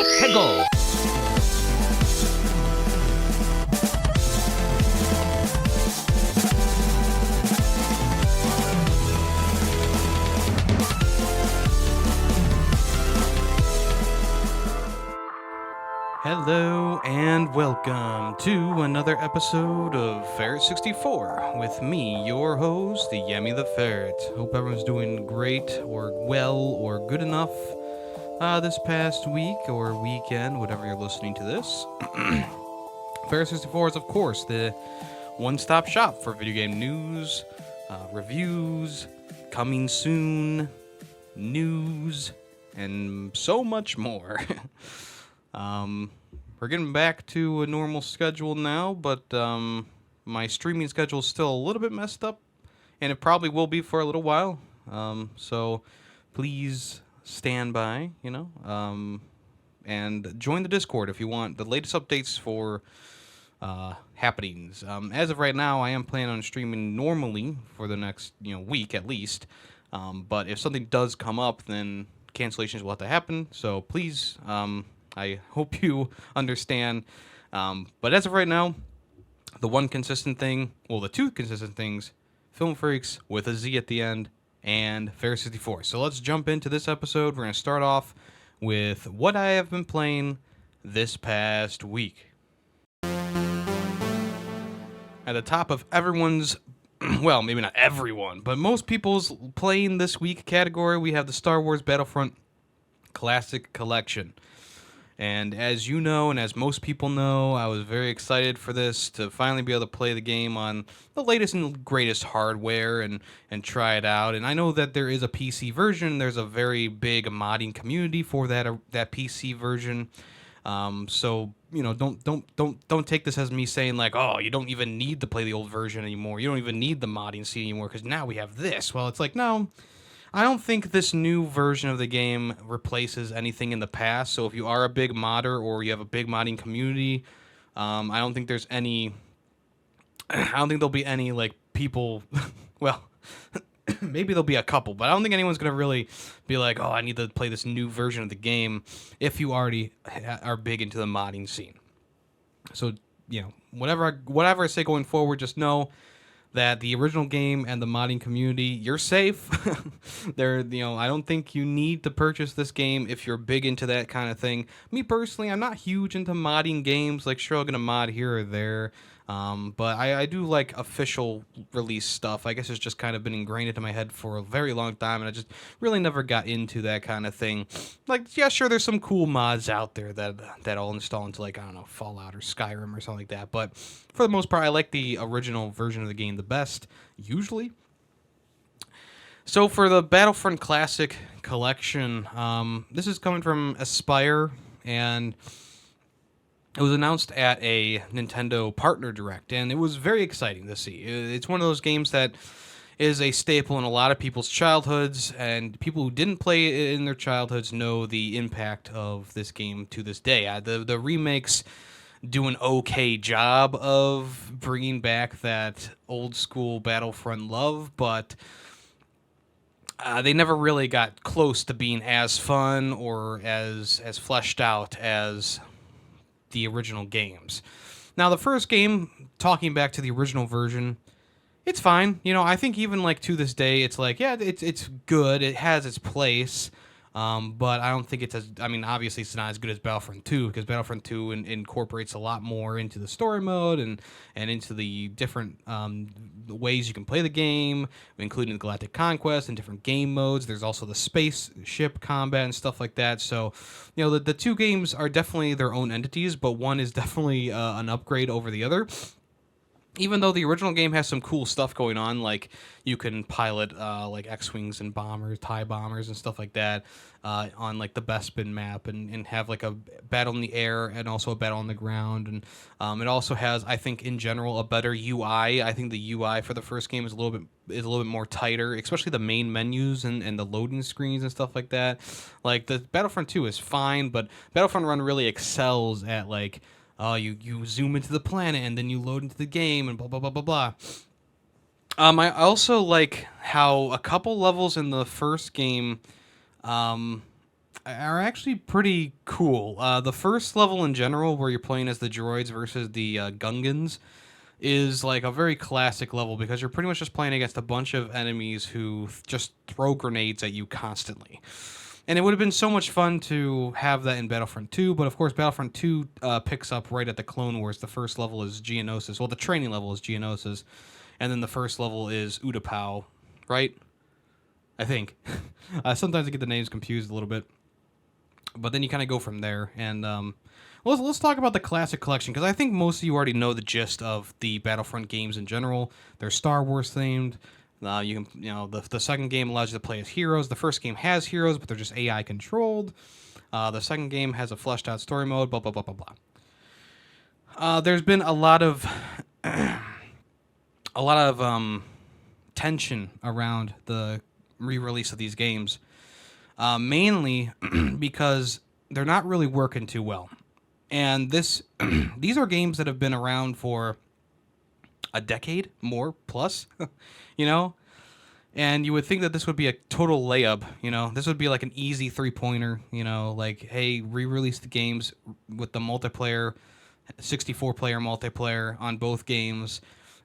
Hegel. Hello and welcome to another episode of Ferret 64 with me, your host, Yemmy the Ferret. Hope everyone's doing great or well or good enough this past week or weekend, whatever you're listening to this. Ferret 64 is, of course, the one-stop shop for video game news, reviews, coming soon, news, and so much more. We're getting back to a normal schedule now, but my streaming schedule is still a little bit messed up, and it probably will be for a little while. So please stand by, and join the Discord if you want the latest updates for happenings. As of right now, I am planning on streaming normally for the next week at least. But if something does come up, then cancellations will have to happen. So please. I hope you understand. But as of right now, the one consistent thing, well, the two consistent things, Film Freaks with a Z at the end, and Ferret 64. So let's jump into this episode. We're going to start off with what I have been playing this past week. At the top of everyone's, well, maybe not everyone, but most people's playing this week category, we have the Star Wars Battlefront Classic Collection. And as you know, and as most people know, I was very excited for this to finally be able to play the game on the latest and greatest hardware and try it out. And I know that there is a PC version. There's a very big modding community for that PC version. So don't take this as me saying like, oh, you don't even need to play the old version anymore. You don't even need the modding scene anymore because now we have this. Well, it's like, no. I don't think this new version of the game replaces anything in the past. So if you are a big modder or you have a big modding community, I don't think there's any. I don't think there'll be any like people. Well, maybe there'll be a couple, but I don't think anyone's gonna really be like, oh, I need to play this new version of the game. If you already are big into the modding scene, so whatever I say going forward, just know that the original game and the modding community, you're safe. I don't think you need to purchase this game if you're big into that kind of thing. Me personally, I'm not huge into modding games. Like, sure, I'm gonna mod here or there, but I do like official release stuff. I guess it's just kind of been ingrained into my head for a very long time, and I just really never got into that kind of thing. Like, yeah, sure, there's some cool mods out there that I'll install into, like, I don't know, Fallout or Skyrim or something like that, but for the most part, I like the original version of the game the best, usually. So for the Battlefront Classic Collection, this is coming from Aspire, and it was announced at a Nintendo Partner Direct, and it was very exciting to see. It's one of those games that is a staple in a lot of people's childhoods, and people who didn't play it in their childhoods know the impact of this game to this day. The remakes do an okay job of bringing back that old school Battlefront love, but they never really got close to being as fun or as fleshed out as the original games. Now, the first game, talking back to the original version, it's fine. I think even like to this day, it's like, yeah, it's good. It has its place. But I don't think it's as, obviously it's not as good as Battlefront 2, because Battlefront 2 incorporates a lot more into the story mode and into the different ways you can play the game, including the Galactic Conquest and different game modes. There's also the spaceship combat and stuff like that. So, the two games are definitely their own entities, but one is definitely an upgrade over the other. Even though the original game has some cool stuff going on, like you can pilot like X-Wings and bombers, TIE bombers and stuff like that on like the Bespin map and have like a battle in the air and also a battle on the ground. And it also has, I think, in general, a better UI. I think the UI for the first game is a little bit more tighter, especially the main menus and the loading screens and stuff like that. Like the Battlefront 2 is fine, but Battlefront 1 really excels at like, you zoom into the planet and then you load into the game and blah, blah, blah, blah, blah. I also like how a couple levels in the first game are actually pretty cool. The first level in general, where you're playing as the droids versus the Gungans, is like a very classic level because you're pretty much just playing against a bunch of enemies who just throw grenades at you constantly. And it would have been so much fun to have that in Battlefront 2, but of course Battlefront 2 picks up right at the Clone Wars. The first level is Geonosis. Well, the training level is Geonosis, and then the first level is Utapau, right? I think. Sometimes I get the names confused a little bit. But then you kind of go from there. And let's talk about the Classic Collection, because I think most of you already know the gist of the Battlefront games in general. They're Star Wars themed. The second game allows you to play as heroes. The first game has heroes, but they're just AI controlled. The second game has a fleshed out story mode. Blah blah blah blah blah. There's been a lot of tension around the re-release of these games, mainly because they're not really working too well. And these are games that have been around for a decade more plus, you know. And you would think that this would be a total layup, you know. This would be like an easy 3-pointer, you know, like, hey, re-release the games with the multiplayer, 64-player multiplayer on both games,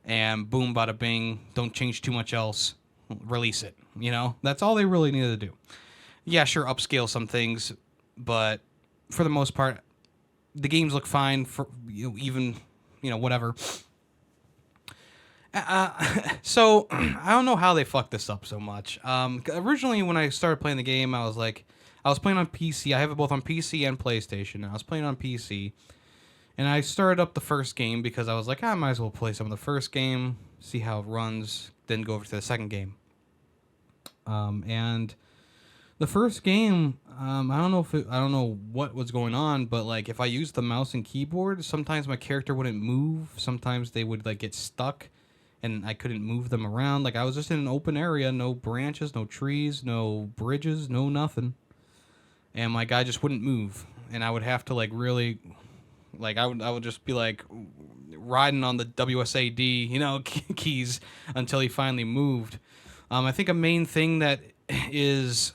and boom, bada bing, don't change too much else, release it, you know. That's all they really needed to do. Yeah, sure, upscale some things, but for the most part, the games look fine for whatever. So I don't know how they fucked this up so much. Originally, when I started playing the game, I was playing on PC. I have it both on PC and PlayStation. And I was playing on PC, and I started up the first game because I was like, I might as well play some of the first game, see how it runs, then go over to the second game. And the first game, I don't know what was going on, but like if I used the mouse and keyboard, sometimes my character wouldn't move. Sometimes they would like get stuck, and I couldn't move them around. Like I was just in an open area, no branches, no trees, no bridges, no nothing, and my guy just wouldn't move, and I would have to like really, like I would just be like riding on the WSAD, keys until he finally moved. I think a main thing that is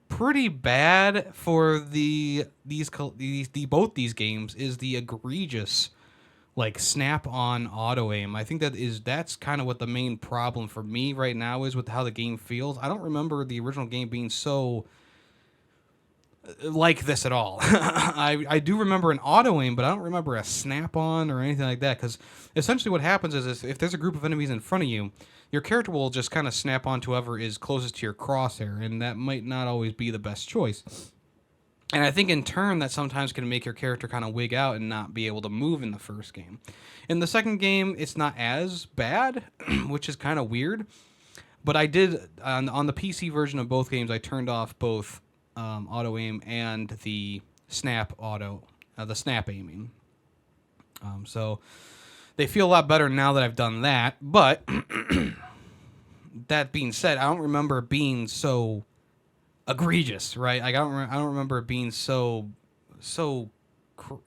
pretty bad for both these games is the egregious like snap-on auto aim. I think that's kind of what the main problem for me right now is with how the game feels. I don't remember the original game being so like this at all. I do remember an auto aim, but I don't remember a snap-on or anything like that, because essentially what happens is if there's a group of enemies in front of you, your character will just kind of snap on to whoever is closest to your crosshair, and that might not always be the best choice. And I think in turn that sometimes can make your character kind of wig out and not be able to move in the first game. In the second game, it's not as bad, which is kind of weird. But I did, on the PC version of both games, I turned off both auto aim and the snap aiming. So they feel a lot better now that I've done that. But that being said, I don't remember it being so egregious, right? Like I don't remember it being so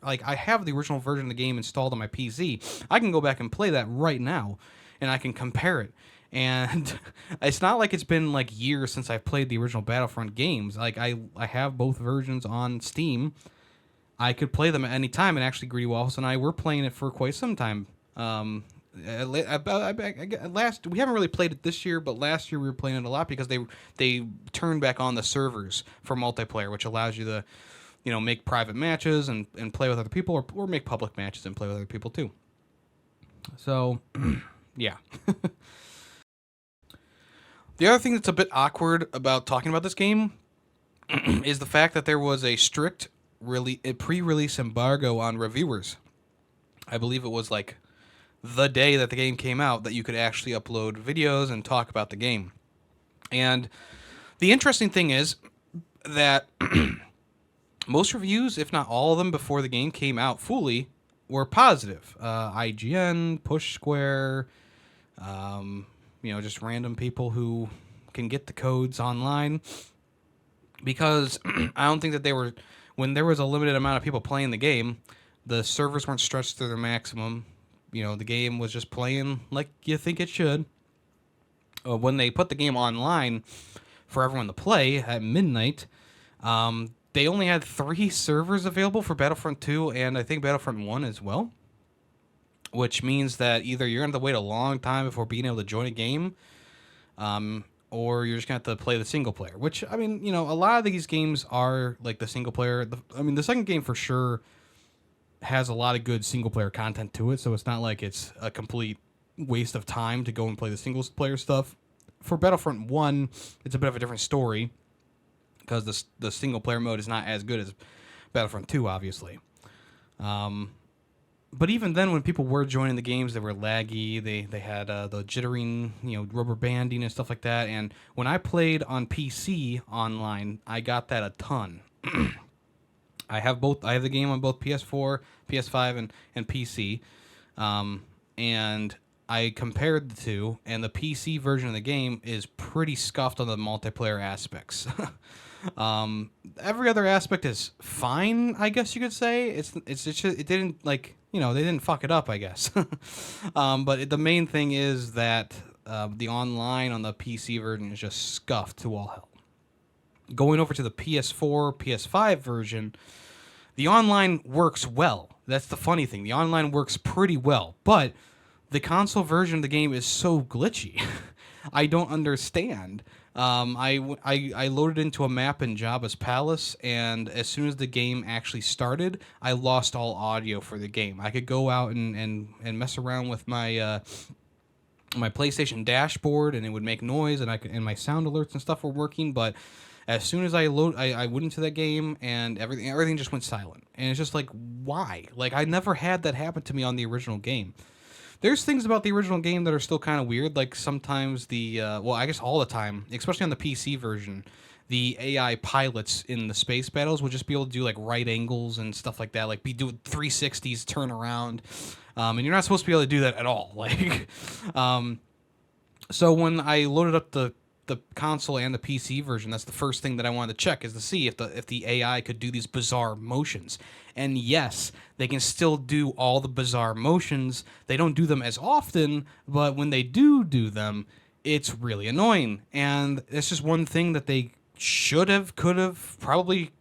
like I have the original version of the game installed on my PC. I can go back and play that right now, and I can compare it. And it's not like it's been like years since I've played the original Battlefront games. Like I have both versions on Steam. I could play them at any time, and actually Greedy Waffles and I were playing it for quite some time. We haven't really played it this year, but last year we were playing it a lot because they turned back on the servers for multiplayer, which allows you to, make private matches and play with other people, or make public matches and play with other people too. So, yeah. The other thing that's a bit awkward about talking about this game is the fact that there was a strict pre-release embargo on reviewers. I believe it was like the day that the game came out that you could actually upload videos and talk about the game. And the interesting thing is that most reviews, if not all of them, before the game came out fully, were positive. IGN, Push Square, just random people who can get the codes online. Because I don't think that when there was a limited amount of people playing the game, the servers weren't stretched to their maximum. The game was just playing like you think it should. When they put the game online for everyone to play at midnight, They only had 3 servers available for Battlefront 2 and I think Battlefront 1 as well, which means that either you're going to have to wait a long time before being able to join a game, or you're just going to have to play the single player, which, I mean, a lot of these games are like the single player. The second game for sure has a lot of good single player content to it, so it's not like it's a complete waste of time to go and play the single player stuff. For Battlefront 1, it's a bit of a different story because the single player mode is not as good as Battlefront 2, obviously. But even then, when people were joining the games, they were laggy. They had the jittering, rubber banding and stuff like that. And when I played on PC online, I got that a ton. I have both. I have the game on both PS4, PS5, and PC. And I compared the two, and the PC version of the game is pretty scuffed on the multiplayer aspects. Every other aspect is fine, I guess you could say. It's just, it didn't they didn't fuck it up, I guess. But the main thing is that the online on the PC version is just scuffed to all hell. Going over to the PS4, PS5 version, the online works well. That's the funny thing. The online works pretty well, but the console version of the game is so glitchy. I don't understand. I loaded into a map in Jabba's Palace, and as soon as the game actually started, I lost all audio for the game. I could go out and mess around with my my PlayStation dashboard, and it would make noise, and my sound alerts and stuff were working, but as soon as I went into that game, and everything just went silent. And it's just like, why? Like, I never had that happen to me on the original game. There's things about the original game that are still kind of weird. Like sometimes I guess all the time, especially on the PC version, the AI pilots in the space battles would just be able to do like right angles and stuff like that, like be doing 360s, turn around, and you're not supposed to be able to do that at all. Like, so when I loaded up the console and the PC version, that's the first thing that I wanted to check, is to see if the AI could do these bizarre motions. And yes, they can still do all the bizarre motions. They don't do them as often, but when they do them, it's really annoying. And it's just one thing that they could have, probably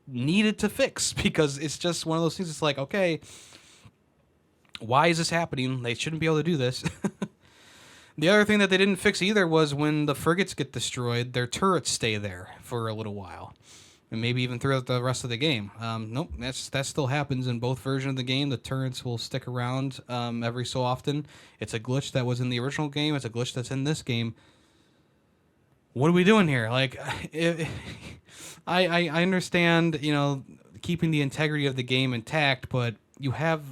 needed to fix, because it's just one of those things. It's like, okay, why is this happening? They shouldn't be able to do this. The other thing that they didn't fix either was when the frigates get destroyed, their turrets stay there for a little while, and maybe even throughout the rest of the game. Nope, that still happens in both versions of the game. The turrets will stick around every so often. It's a glitch that was in the original game. It's a glitch that's in this game. What are we doing here? Like, I understand, keeping the integrity of the game intact, but you have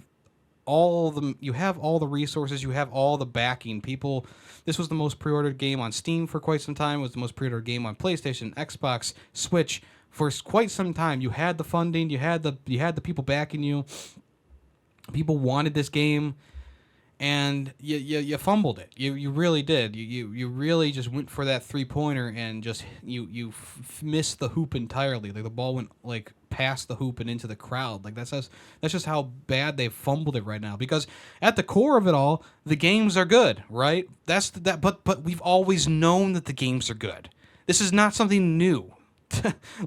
all the resources, you have all the backing. People, this was the most pre-ordered game on Steam for quite some time. It was the most pre-ordered game on PlayStation, Xbox, Switch for quite some time. You had the funding, you had the people backing you. People wanted this game, and you fumbled it. You really did. You really just went for that 3-pointer and just missed the hoop entirely. Like, the ball went like past the hoop and into the crowd. Like, that's just how bad they fumbled it right now. Because at the core of it all, the games are good, right? But we've always known that the games are good. This is not something new.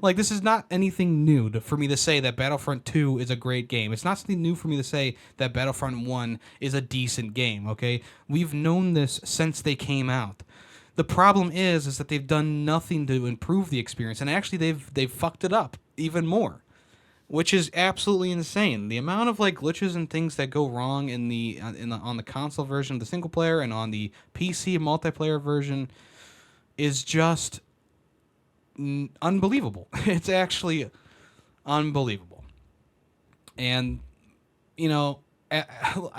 Like, this is not anything new for me to say that Battlefront 2 is a great game. It's not something new for me to say that Battlefront 1 is a decent game, okay? We've known this since they came out. The problem is that they've done nothing to improve the experience, and actually they've fucked it up even more, which is absolutely insane. The amount of like glitches and things that go wrong on the console version of the single player and on the PC multiplayer version is just unbelievable. It's actually unbelievable. And the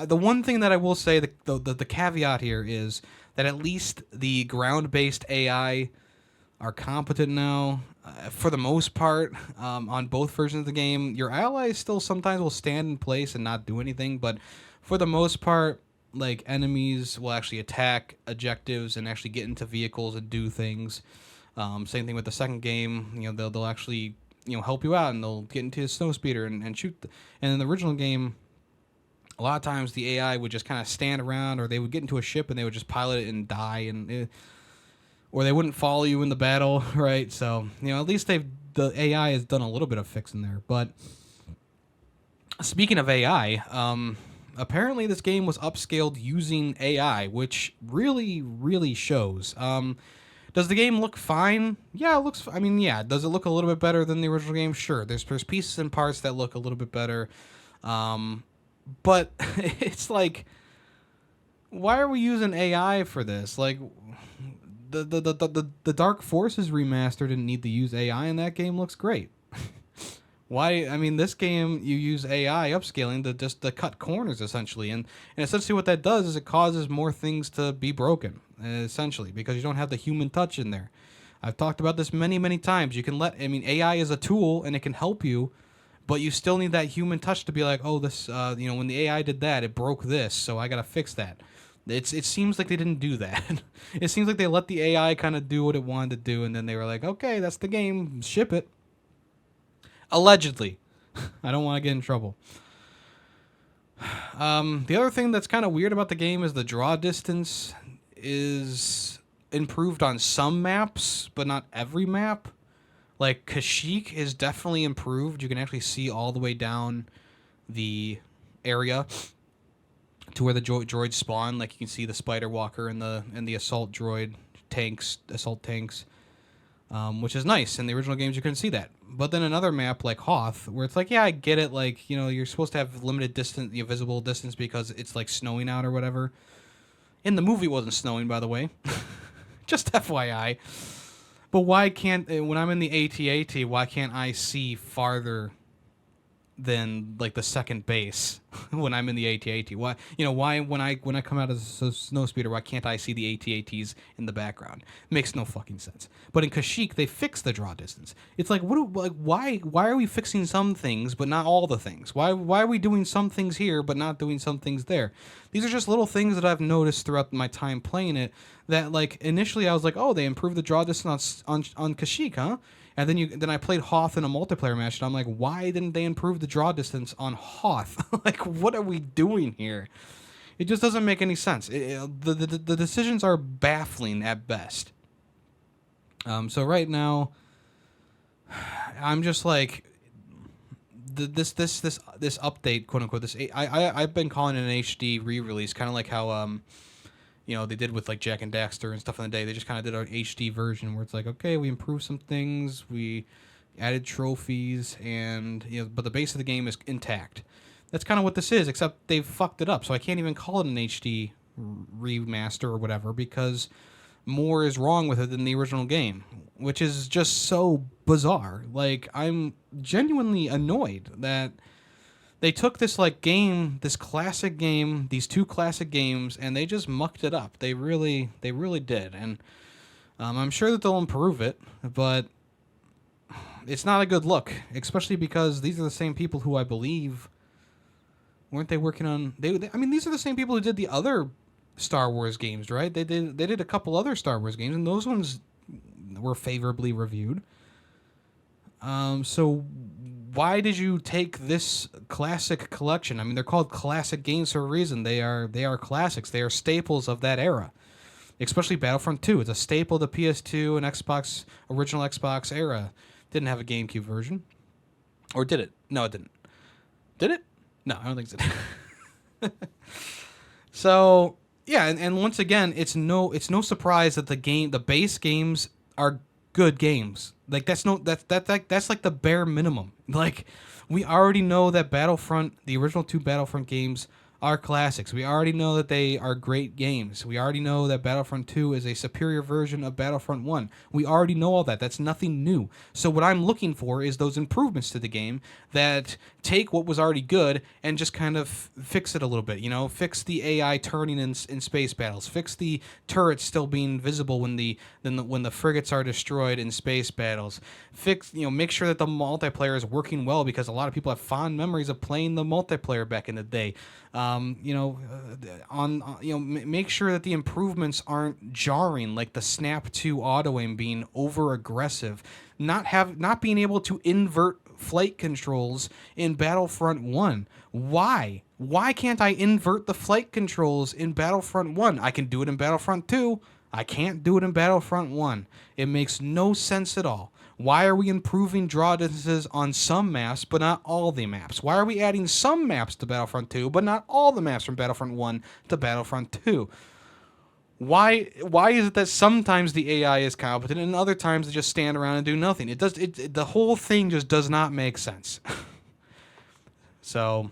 one thing that I will say, the caveat here is that at least the ground-based AI are competent now, for the most part, on both versions of the game. Your allies still sometimes will stand in place and not do anything, but for the most part, like, enemies will actually attack objectives and actually get into vehicles and do things. Same thing with the second game. They'll actually help you out, and they'll get into a snowspeeder and shoot. And in the original game, a lot of times the AI would just kind of stand around, or they would get into a ship and they would just pilot it and die. And or they wouldn't follow you in the battle, right? So, at least the AI has done a little bit of fixing there. But speaking of AI, apparently this game was upscaled using AI, which really, really shows. Does the game look fine? Yeah, it looks. I mean, yeah. Does it look a little bit better than the original game? Sure. There's pieces and parts that look a little bit better, but it's like, why are we using AI for this? Like, the Dark Forces remaster didn't need to use AI, and that game looks great. Why? I mean, this game you use AI upscaling to cut corners essentially, and essentially what that does is it causes more things to be broken essentially because you don't have the human touch in there. I've talked about this many times. You can AI is a tool and it can help you, but you still need that human touch to be like, oh, this when the AI did that, it broke this, so I gotta fix that. It seems like they didn't do that. It seems like they let the AI kind of do what it wanted to do, and then they were like, okay, that's the game, ship it. Allegedly. I don't want to get in trouble. The other thing that's kind of weird about the game is the draw distance is improved on some maps, but not every map. Like, Kashyyyk is definitely improved. You can actually see all the way down the area to where the droids spawn. Like, you can see the spider walker and the assault tanks, which is nice. In the original games, you couldn't see that. But then another map like Hoth, where it's like, yeah, I get it. Like, you're supposed to have limited distance, visible distance because it's like snowing out or whatever. In the movie, it wasn't snowing, by the way. Just FYI. But why can't, when I'm in the AT-AT, why can't I see farther than like the second base when I'm in the AT-AT? Why when I come out as a snow speeder, why can't I see the AT-ATs in the background? Makes no fucking sense. But in Kashyyyk, they fixed the draw distance. It's like, why are we fixing some things but not all the things? Why are we doing some things here but not doing some things there? These are just little things that I've noticed throughout my time playing it that, like, initially I was like, oh, they improved the draw distance on Kashyyyk, huh? And then I played Hoth in a multiplayer match, and I'm like, why didn't they improve the draw distance on Hoth? Like, what are we doing here? It just doesn't make any sense. The decisions are baffling at best. So right now, I'm just like, this update, quote unquote. I've been calling it an HD re-release, kind of like how they did with like Jack and Daxter and stuff in the day. They just kind of did an HD version where it's like, okay, we improved some things, we added trophies, and but the base of the game is intact. That's kind of what this is, except they've fucked it up. So I can't even call it an HD remaster or whatever because more is wrong with it than the original game, which is just so bizarre. Like, I'm genuinely annoyed that they took this this classic game, these two classic games, and they just mucked it up. They really did. And I'm sure that they'll improve it, but it's not a good look, especially because these are the same people who I believe weren't they working on. These are the same people who did the other Star Wars games, right? They did a couple other Star Wars games, and those ones were favorably reviewed. So why did you take this classic collection? I mean, they're called classic games for a reason. They are classics. They are staples of that era. Especially Battlefront 2. It's a staple of the PS2 and original Xbox era. Didn't have a GameCube version. Or did it? No, it didn't. Did it? No, I don't think it did. So, yeah, and once again, it's no surprise that the base games are good games. Like, that's like the bare minimum. Like, we already know that the original two Battlefront games are classics. We already know that they are great games. We already know that Battlefront 2 is a superior version of Battlefront 1. We already know all that. That's nothing new. So what I'm looking for is those improvements to the game that take what was already good and just kind of fix it a little bit. Fix the AI turning in space battles. Fix the turrets still being visible when the frigates are destroyed in space battles. Make sure that the multiplayer is working well, because a lot of people have fond memories of playing the multiplayer back in the day. Make sure that the improvements aren't jarring, like the Snap 2 auto aim being over aggressive, not being able to invert flight controls in Battlefront 1. Why? Why can't I invert the flight controls in Battlefront 1? I can do it in Battlefront 2. I can't do it in Battlefront 1. It makes no sense at all. Why are we improving draw distances on some maps, but not all the maps? Why are we adding some maps to Battlefront 2, but not all the maps from Battlefront 1 to Battlefront 2? Why is it that sometimes the AI is competent and other times they just stand around and do nothing? The whole thing just does not make sense. So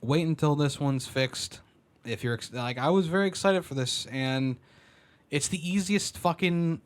wait until this one's fixed. If you're like, I was very excited for this, and it's the easiest fucking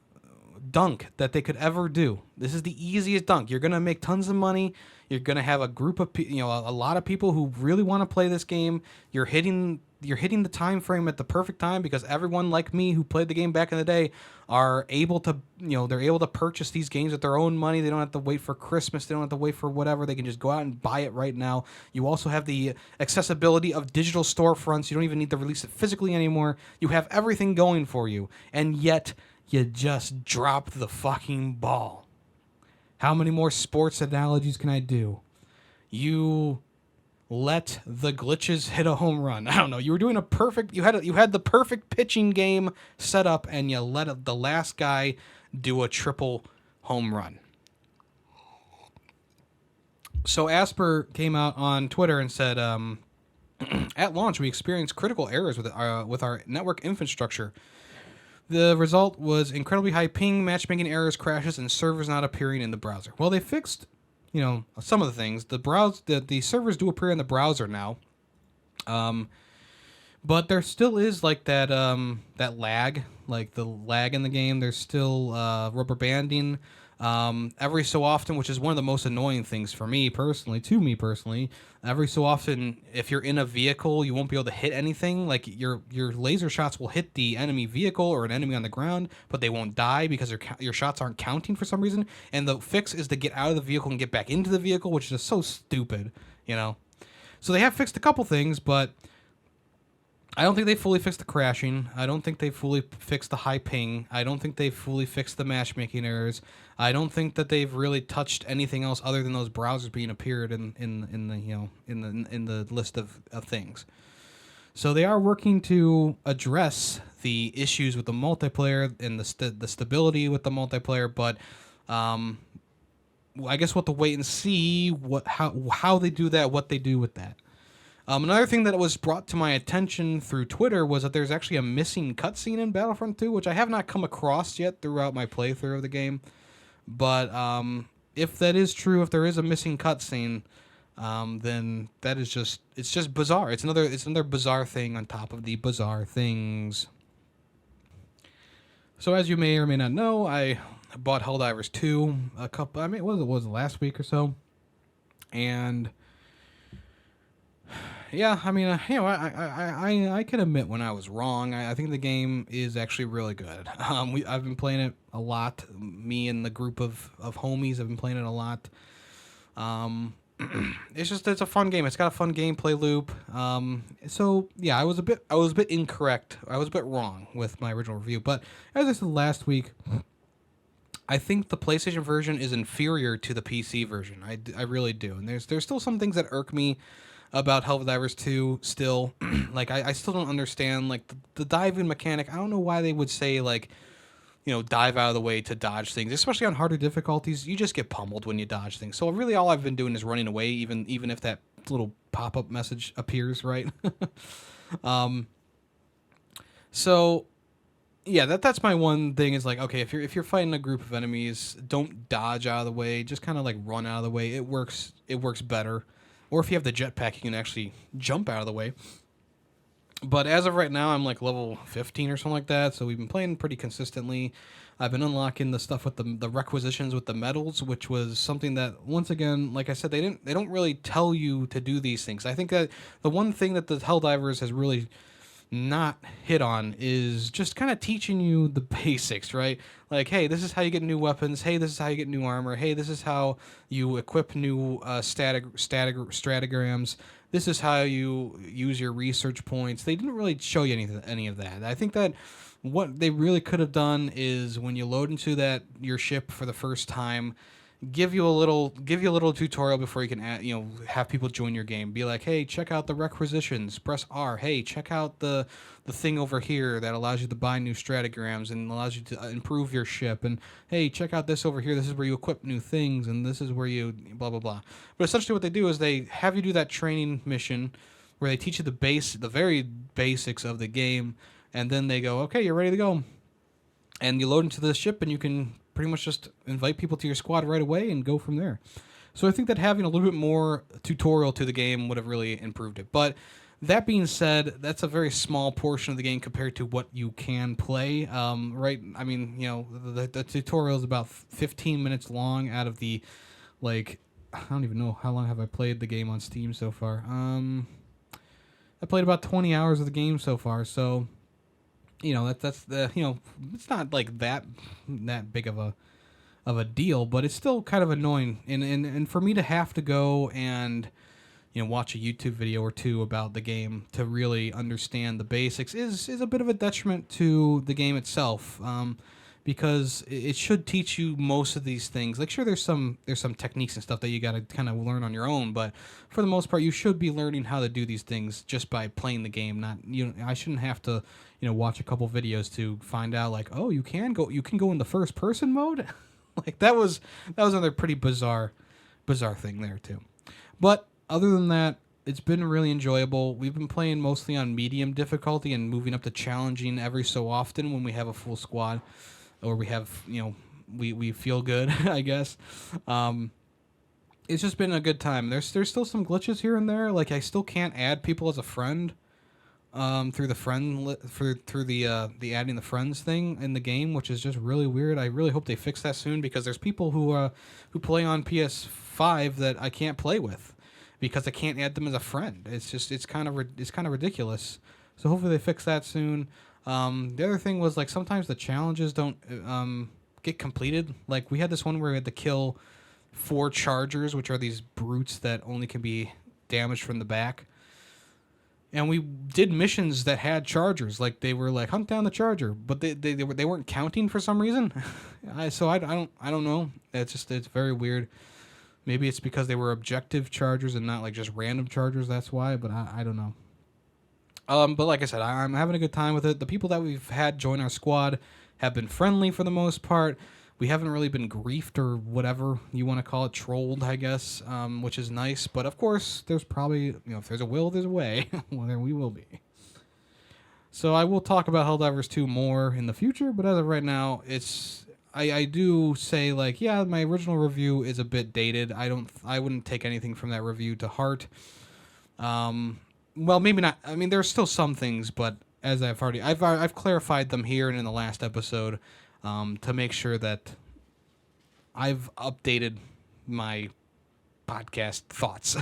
dunk that they could ever do. This is the easiest dunk. You're gonna make tons of money. You're gonna have a group of a lot of people who really want to play this game. You're hitting the time frame at the perfect time because everyone like me who played the game back in the day are able to they're able to purchase these games with their own money. They don't have to wait for Christmas. They don't have to wait for whatever. They can just go out and buy it right now. You also have the accessibility of digital storefronts. You don't even need to release it physically anymore. You have everything going for you, and yet you just dropped the fucking ball. How many more sports analogies can I do? You let the glitches hit a home run. I don't know. You were doing you had the perfect pitching game set up, and you let the last guy do a triple home run. So Asper came out on Twitter and said, at launch we experienced critical errors with our network infrastructure. The result was incredibly high ping, matchmaking errors, crashes, and servers not appearing in the browser. Well, they fixed, some of the things. The servers do appear in the browser now, but there still is like that lag, like the lag in the game. There's still rubber banding every so often, which is one of the most annoying things to me personally. Every so often, if you're in a vehicle, you won't be able to hit anything. Like your laser shots will hit the enemy vehicle or an enemy on the ground, but they won't die because your shots aren't counting for some reason. And the fix is to get out of the vehicle and get back into the vehicle, which is just so stupid, So they have fixed a couple things, but I don't think they fully fixed the crashing. I don't think they fully fixed the high ping. I don't think they fully fixed the matchmaking errors. I don't think that they've really touched anything else other than those browsers being appeared in the list of things. So they are working to address the issues with the multiplayer and the stability with the multiplayer, but I guess we'll have to wait and see how they do that, what they do with that. Another thing that was brought to my attention through Twitter was that there's actually a missing cutscene in Battlefront 2, which I have not come across yet throughout my playthrough of the game. But if that is true, if there is a missing cutscene, then that is it's just bizarre. It's another bizarre thing on top of the bizarre things. So as you may or may not know, I bought Helldivers 2 was it last week or so, and yeah, I can admit when I was wrong. I think the game is actually really good. I've been playing it a lot. Me and the group of homies have been playing it a lot. It's a fun game. It's got a fun gameplay loop. So yeah, I was a bit incorrect. I was a bit wrong with my original review. But as I said last week, I think the PlayStation version is inferior to the PC version. I really do. And there's still some things that irk me about Helldivers 2 still. Like, I still don't understand, like, the diving mechanic. I don't know why they would say, like, dive out of the way to dodge things. Especially on harder difficulties, you just get pummeled when you dodge things. So really all I've been doing is running away, even if that little pop-up message appears, right? So, yeah, that's my one thing is, like, okay, if you're fighting a group of enemies, don't dodge out of the way. Just kind of, like, run out of the way. It works better. Or if you have the jetpack, you can actually jump out of the way. But as of right now, I'm like level 15 or something like that. So we've been playing pretty consistently. I've been unlocking the stuff with the requisitions with the medals, which was something that, once again, like I said, they don't really tell you to do these things. I think that the one thing that the Helldivers has really not hit on is just kind of teaching you the basics, right? Like, hey, this is how you get new weapons. Hey, this is how you get new armor. Hey, this is how you equip new stratagrams. This is how you use your research points. They didn't really show you any of that. I think that what they really could have done is when you load into your ship for the first time, give you a little tutorial before you can have people join your game. Be like, hey, check out the requisitions, press R. Hey, check out the thing over here that allows you to buy new stratagrams and allows you to improve your ship. And hey, check out this over here, this is where you equip new things, and this is where you blah blah blah. But essentially what they do is they have you do that training mission where they teach you the very basics of the game, and then they go, okay, you're ready to go, and you load into the ship, and you can pretty much just invite people to your squad right away and go from there. So I think that having a little bit more tutorial to the game would have really improved it. But that being said, that's a very small portion of the game compared to what you can play. Right? I mean, the tutorial is about 15 minutes long out of the, like, I don't even know how long have I played the game on Steam so far. I played about 20 hours of the game so far, so that's the it's not like that big of a deal, but it's still kind of annoying. And for me to have to go and watch a YouTube video or two about the game to really understand the basics is a bit of a detriment to the game itself. Because it should teach you most of these things. Like, sure, there's some techniques and stuff that you got to kind of learn on your own, but for the most part, you should be learning how to do these things just by playing the game. Not I shouldn't have to watch a couple videos to find out, like, oh, you can go in the first person mode. Like, that was another pretty bizarre thing there too. But other than that, it's been really enjoyable. We've been playing mostly on medium difficulty and moving up to challenging every so often when we have a full squad. Or we have, we feel good, I guess. It's just been a good time. There's still some glitches here and there. Like, I still can't add people as a friend through the adding the friends thing in the game, which is just really weird. I really hope they fix that soon, because there's people who play on PS5 that I can't play with because I can't add them as a friend. It's kind of ridiculous. So hopefully they fix that soon. The other thing was, like, sometimes the challenges don't get completed. Like, we had this one where we had to kill 4 chargers, which are these brutes that only can be damaged from the back. And we did missions that had chargers. Like, they were like, hunt down the charger, but they weren't counting for some reason. I don't know. It's very weird. Maybe it's because they were objective chargers and not like just random chargers. That's why. But I don't know. But like I said, I'm having a good time with it. The people that we've had join our squad have been friendly for the most part. We haven't really been griefed or whatever you want to call it, trolled, I guess, which is nice. But of course, there's probably, if there's a will, there's a way. Well, there we will be. So I will talk about Helldivers 2 more in the future, but as of right now, I do say, like, yeah, my original review is a bit dated. I wouldn't take anything from that review to heart. Well, maybe not. I mean, there's still some things, but as I've clarified them here and in the last episode, to make sure that I've updated my podcast thoughts,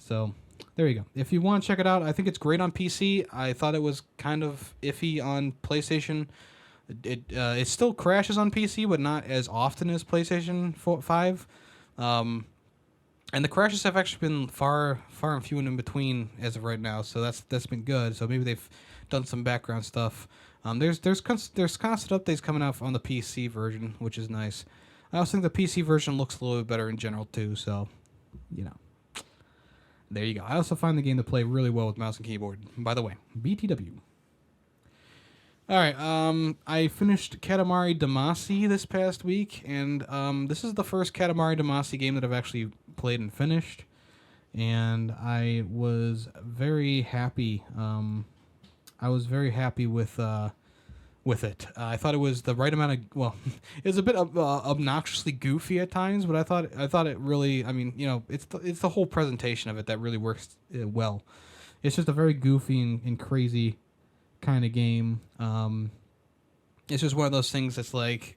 So there you go. If you want to check it out, I think it's great on PC. I thought it was kind of iffy on PlayStation. It still crashes on PC, but not as often as PlayStation 5. And the crashes have actually been far and few and in between as of right now, so that's been good. So maybe they've done some background stuff. There's constant updates coming out on the PC version, which is nice. I also think the PC version looks a little bit better in general too. So, there you go. I also find the game to play really well with mouse and keyboard. By the way, BTW. All right, I finished Katamari Damacy this past week, and this is the first Katamari Damacy game that I've actually played and finished, and I was very happy. I was very happy with it. I thought it was the right amount of, well, it was a bit obnoxiously goofy at times, but I thought it really, I mean, it's the whole presentation of it that really works well. It's just a very goofy and crazy kind of game. It's just one of those things that's like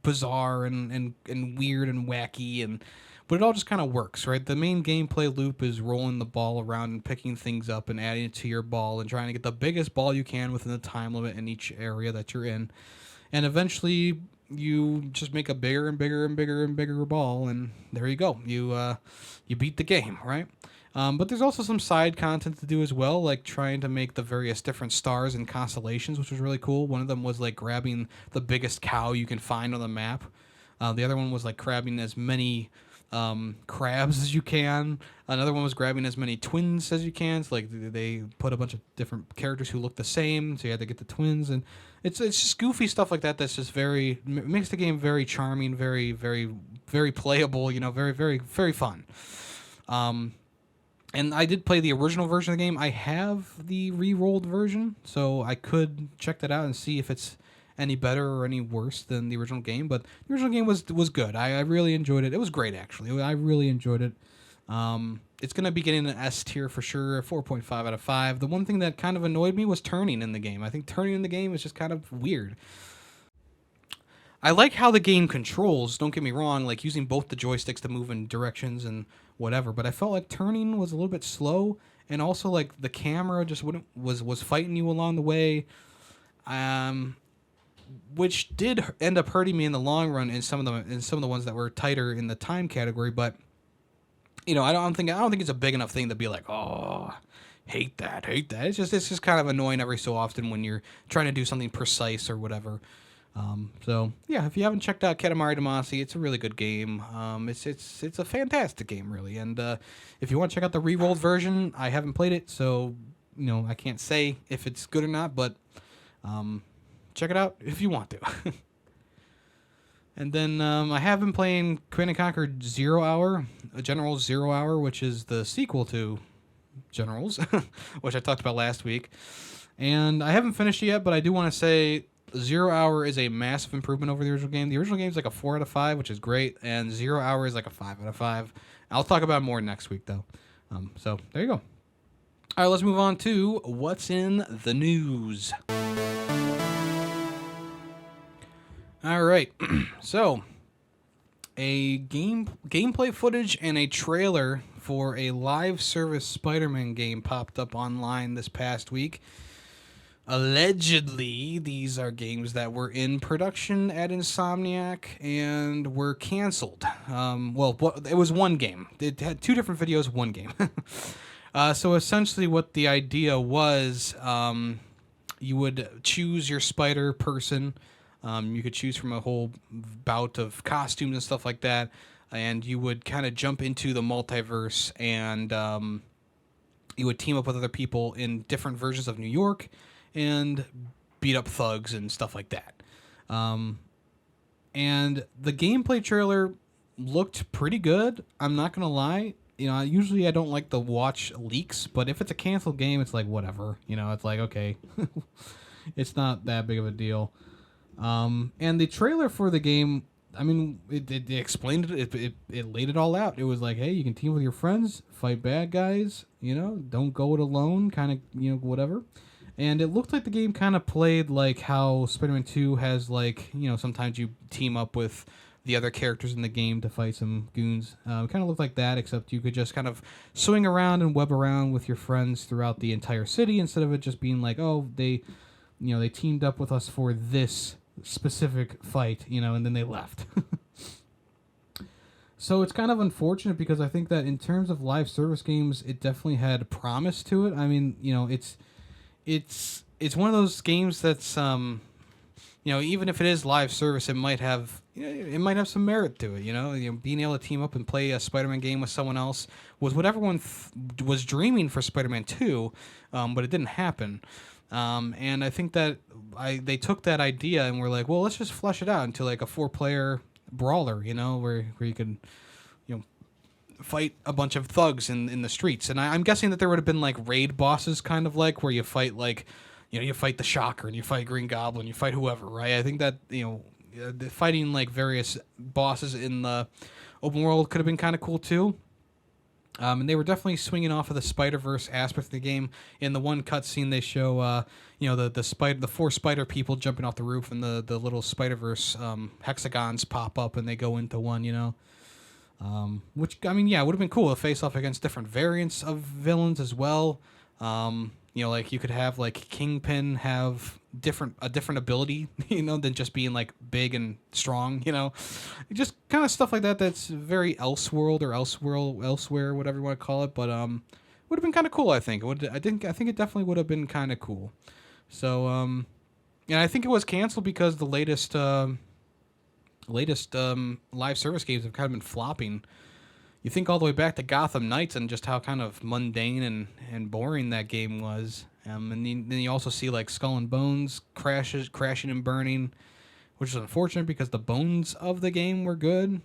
bizarre and weird and wacky, but it all just kind of works, right? The main gameplay loop is rolling the ball around and picking things up and adding it to your ball and trying to get the biggest ball you can within the time limit in each area that you're in. And eventually you just make a bigger and bigger and bigger and bigger ball, and there you go. You beat the game, right? But there's also some side content to do as well, like trying to make the various different stars and constellations, which was really cool. One of them was like grabbing the biggest cow you can find on the map. The other one was like grabbing as many crabs as you can. Another one was grabbing as many twins as you can. So like they put a bunch of different characters who look the same, so you had to get the twins, and it's just goofy stuff like that. That's just very makes the game very charming, very playable. You know, very fun. And I did play the original version of the game. I have the re-rolled version, so I could check that out and see if it's any better or any worse than the original game. But the original game was good. I really enjoyed it. It was great, actually. I really enjoyed it. It's going to be getting an S tier for sure, 4.5 out of 5. The one thing that kind of annoyed me was turning in the game. I think turning in the game is just kind of weird. I like how the game controls, don't get me wrong, like using both the joysticks to move in directions and whatever, but I felt like turning was a little bit slow, and also like the camera just was fighting you along the way, which did end up hurting me in the long run in some of the ones that were tighter in the time category. But you know, I don't think it's a big enough thing to be like, oh, hate that. It's just kind of annoying every so often when you're trying to do something precise or whatever. So yeah, if you haven't checked out Katamari Damacy, it's a really good game. It's a fantastic game, really. And if you want to check out the re-rolled version, I haven't played it, so you know I can't say if it's good or not. But check it out if you want to. And then I have been playing Command & Conquer Zero Hour, General Zero Hour, which is the sequel to Generals, which I talked about last week. And I haven't finished it yet, but I do want to say Zero Hour is a massive improvement over the original game. The original game is like a 4 out of 5, which is great, and Zero Hour is like a 5 out of 5. I'll talk about more next week, though. So there you go. All right, let's move on to what's in the news. All right, so a gameplay footage and a trailer for a live service Spider-Man game popped up online this past week. Allegedly, these are games that were in production at Insomniac and were canceled. It was one game. It had two different videos, one game. So essentially what the idea was, you would choose your spider person. You could choose from a whole bout of costumes and stuff like that, and you would kind of jump into the multiverse, and you would team up with other people in different versions of New York and beat up thugs and stuff like that. And the gameplay trailer looked pretty good. I'm not going to lie. You know, usually I don't like to watch leaks, but if it's a canceled game, it's like, whatever. You know, it's like, okay, it's not that big of a deal. And the trailer for the game, I mean, it explained it. It laid it all out. It was like, hey, you can team with your friends, fight bad guys, you know, don't go it alone, kind of, you know, whatever. And it looked like the game kind of played like how Spider-Man 2 has, like, you know, sometimes you team up with the other characters in the game to fight some goons. It kind of looked like that, except you could just kind of swing around and web around with your friends throughout the entire city, instead of it just being like, oh, they teamed up with us for this specific fight, you know, and then they left. So it's kind of unfortunate, because I think that in terms of live service games, it definitely had promise to it. I mean, you know, it's one of those games that's you know, even if it is live service, it might have some merit to it. You know, being able to team up and play a Spider-Man game with someone else was what everyone was dreaming for Spider-Man 2, but it didn't happen. And I think that they took that idea and were like, well, let's just flesh it out into like a 4-player brawler, you know, where you could, you know, fight a bunch of thugs in the streets. And I'm guessing that there would have been like raid bosses, kind of like where you fight, like, you know, you fight the Shocker and you fight Green Goblin, you fight whoever, right? I think that, you know, fighting like various bosses in the open world could have been kind of cool too. And they were definitely swinging off of the Spider-Verse aspect of the game. In the one cutscene, they show, you know, the 4 spider people jumping off the roof, and the little Spider-Verse hexagons pop up and they go into one, you know. Which, I mean, yeah, it would have been cool to face off against different variants of villains as well. You know, like you could have like Kingpin have a different ability, you know, than just being like big and strong, you know, just kind of stuff like that. That's very Elseworld or elsewhere, whatever you want to call it. But would have been kind of cool. I think I think it definitely would have been kind of cool. So and I think it was canceled because the latest latest live service games have kind of been flopping. You think all the way back to Gotham Knights and just how kind of mundane and boring that game was. And then you also see like Skull and Bones crashing and burning, which is unfortunate because the bones of the game were good.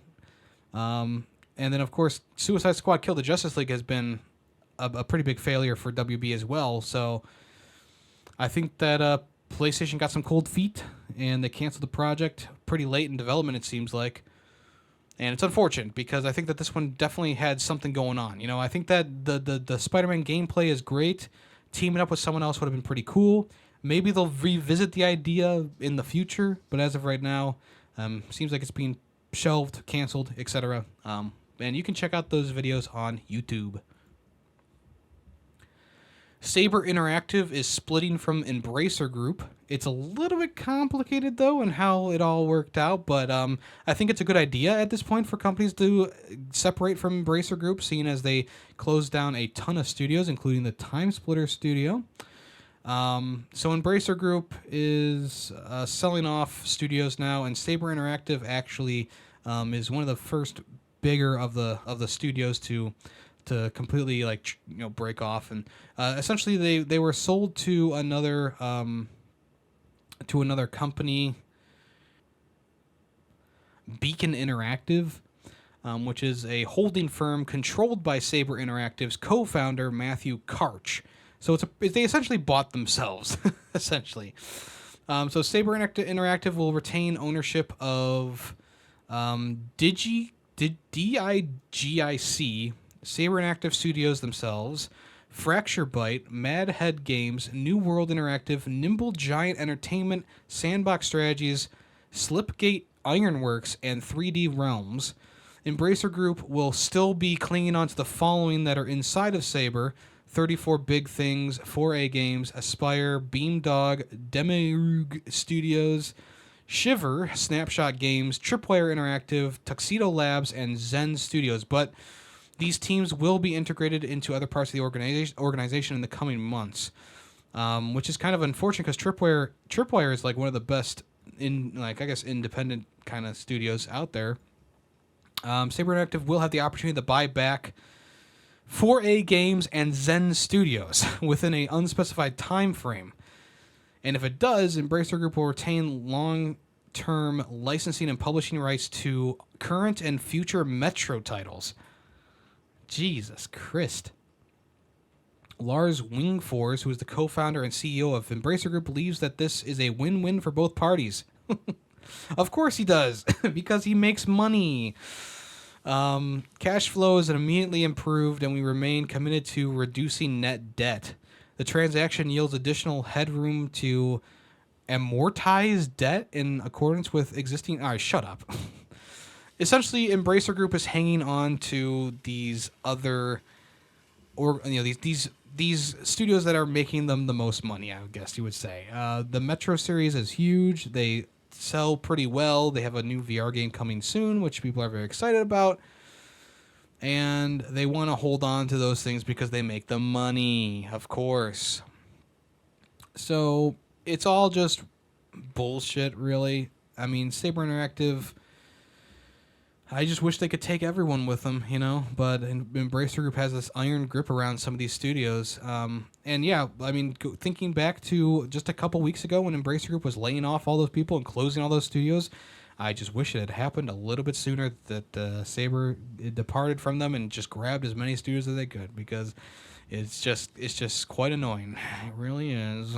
And then, of course, Suicide Squad Kill the Justice League has been a pretty big failure for WB as well. So I think that PlayStation got some cold feet, and they canceled the project pretty late in development, it seems like. And it's unfortunate because I think that this one definitely had something going on. You know, I think that the Spider-Man gameplay is great. Teaming up with someone else would have been pretty cool. Maybe they'll revisit the idea in the future, but as of right now, seems like it's being shelved, canceled, etc. And you can check out those videos on YouTube. Saber Interactive is splitting from Embracer Group. It's a little bit complicated, though, in how it all worked out, but I think it's a good idea at this point for companies to separate from Embracer Group, seeing as they closed down a ton of studios, including the Time Splitter studio. So Embracer Group is selling off studios now, and Saber Interactive actually is one of the first bigger of the studios to completely break off, and essentially they were sold to another company, Beacon Interactive, which is a holding firm controlled by Saber Interactive's co-founder Matthew Karch. So they essentially bought themselves, essentially. So Saber Interactive will retain ownership of DIGIC, Saber Interactive Studios themselves, Fracture Byte, Mad Head Games, New World Interactive, Nimble Giant Entertainment, Sandbox Strategies, Slipgate Ironworks, and 3D Realms. Embracer Group will still be clinging onto the following that are inside of Saber: 34 Big Things, 4A Games, Aspire, Beamdog, Demiurge Studios, Shiver, Snapshot Games, Tripwire Interactive, Tuxedo Labs, and Zen Studios. But these teams will be integrated into other parts of the organization in the coming months, which is kind of unfortunate because Tripwire is like one of the best independent kind of studios out there. Saber Interactive will have the opportunity to buy back 4A Games and Zen Studios within an unspecified time frame. And if it does, Embracer Group will retain long-term licensing and publishing rights to current and future Metro titles. Jesus Christ. Lars Wingfors, who is the co-founder and CEO of Embracer Group, believes that this is a win-win for both parties. Of course he does, because he makes money. Cash flow is immediately improved, and we remain committed to reducing net debt. The transaction yields additional headroom to amortize debt in accordance with existing... All right, shut up. Essentially, Embracer Group is hanging on to these other, these studios that are making them the most money, I guess you would say. The Metro series is huge. They sell pretty well. They have a new VR game coming soon, which people are very excited about. And they want to hold on to those things because they make the money, of course. So it's all just bullshit, really. I mean, Saber Interactive... I just wish they could take everyone with them, but Embracer Group has this iron grip around some of these studios. And yeah, I mean, thinking back to just a couple weeks ago when Embracer Group was laying off all those people and closing all those studios, I just wish it had happened a little bit sooner, that Saber departed from them and just grabbed as many studios as they could, because it's just quite annoying. It really is.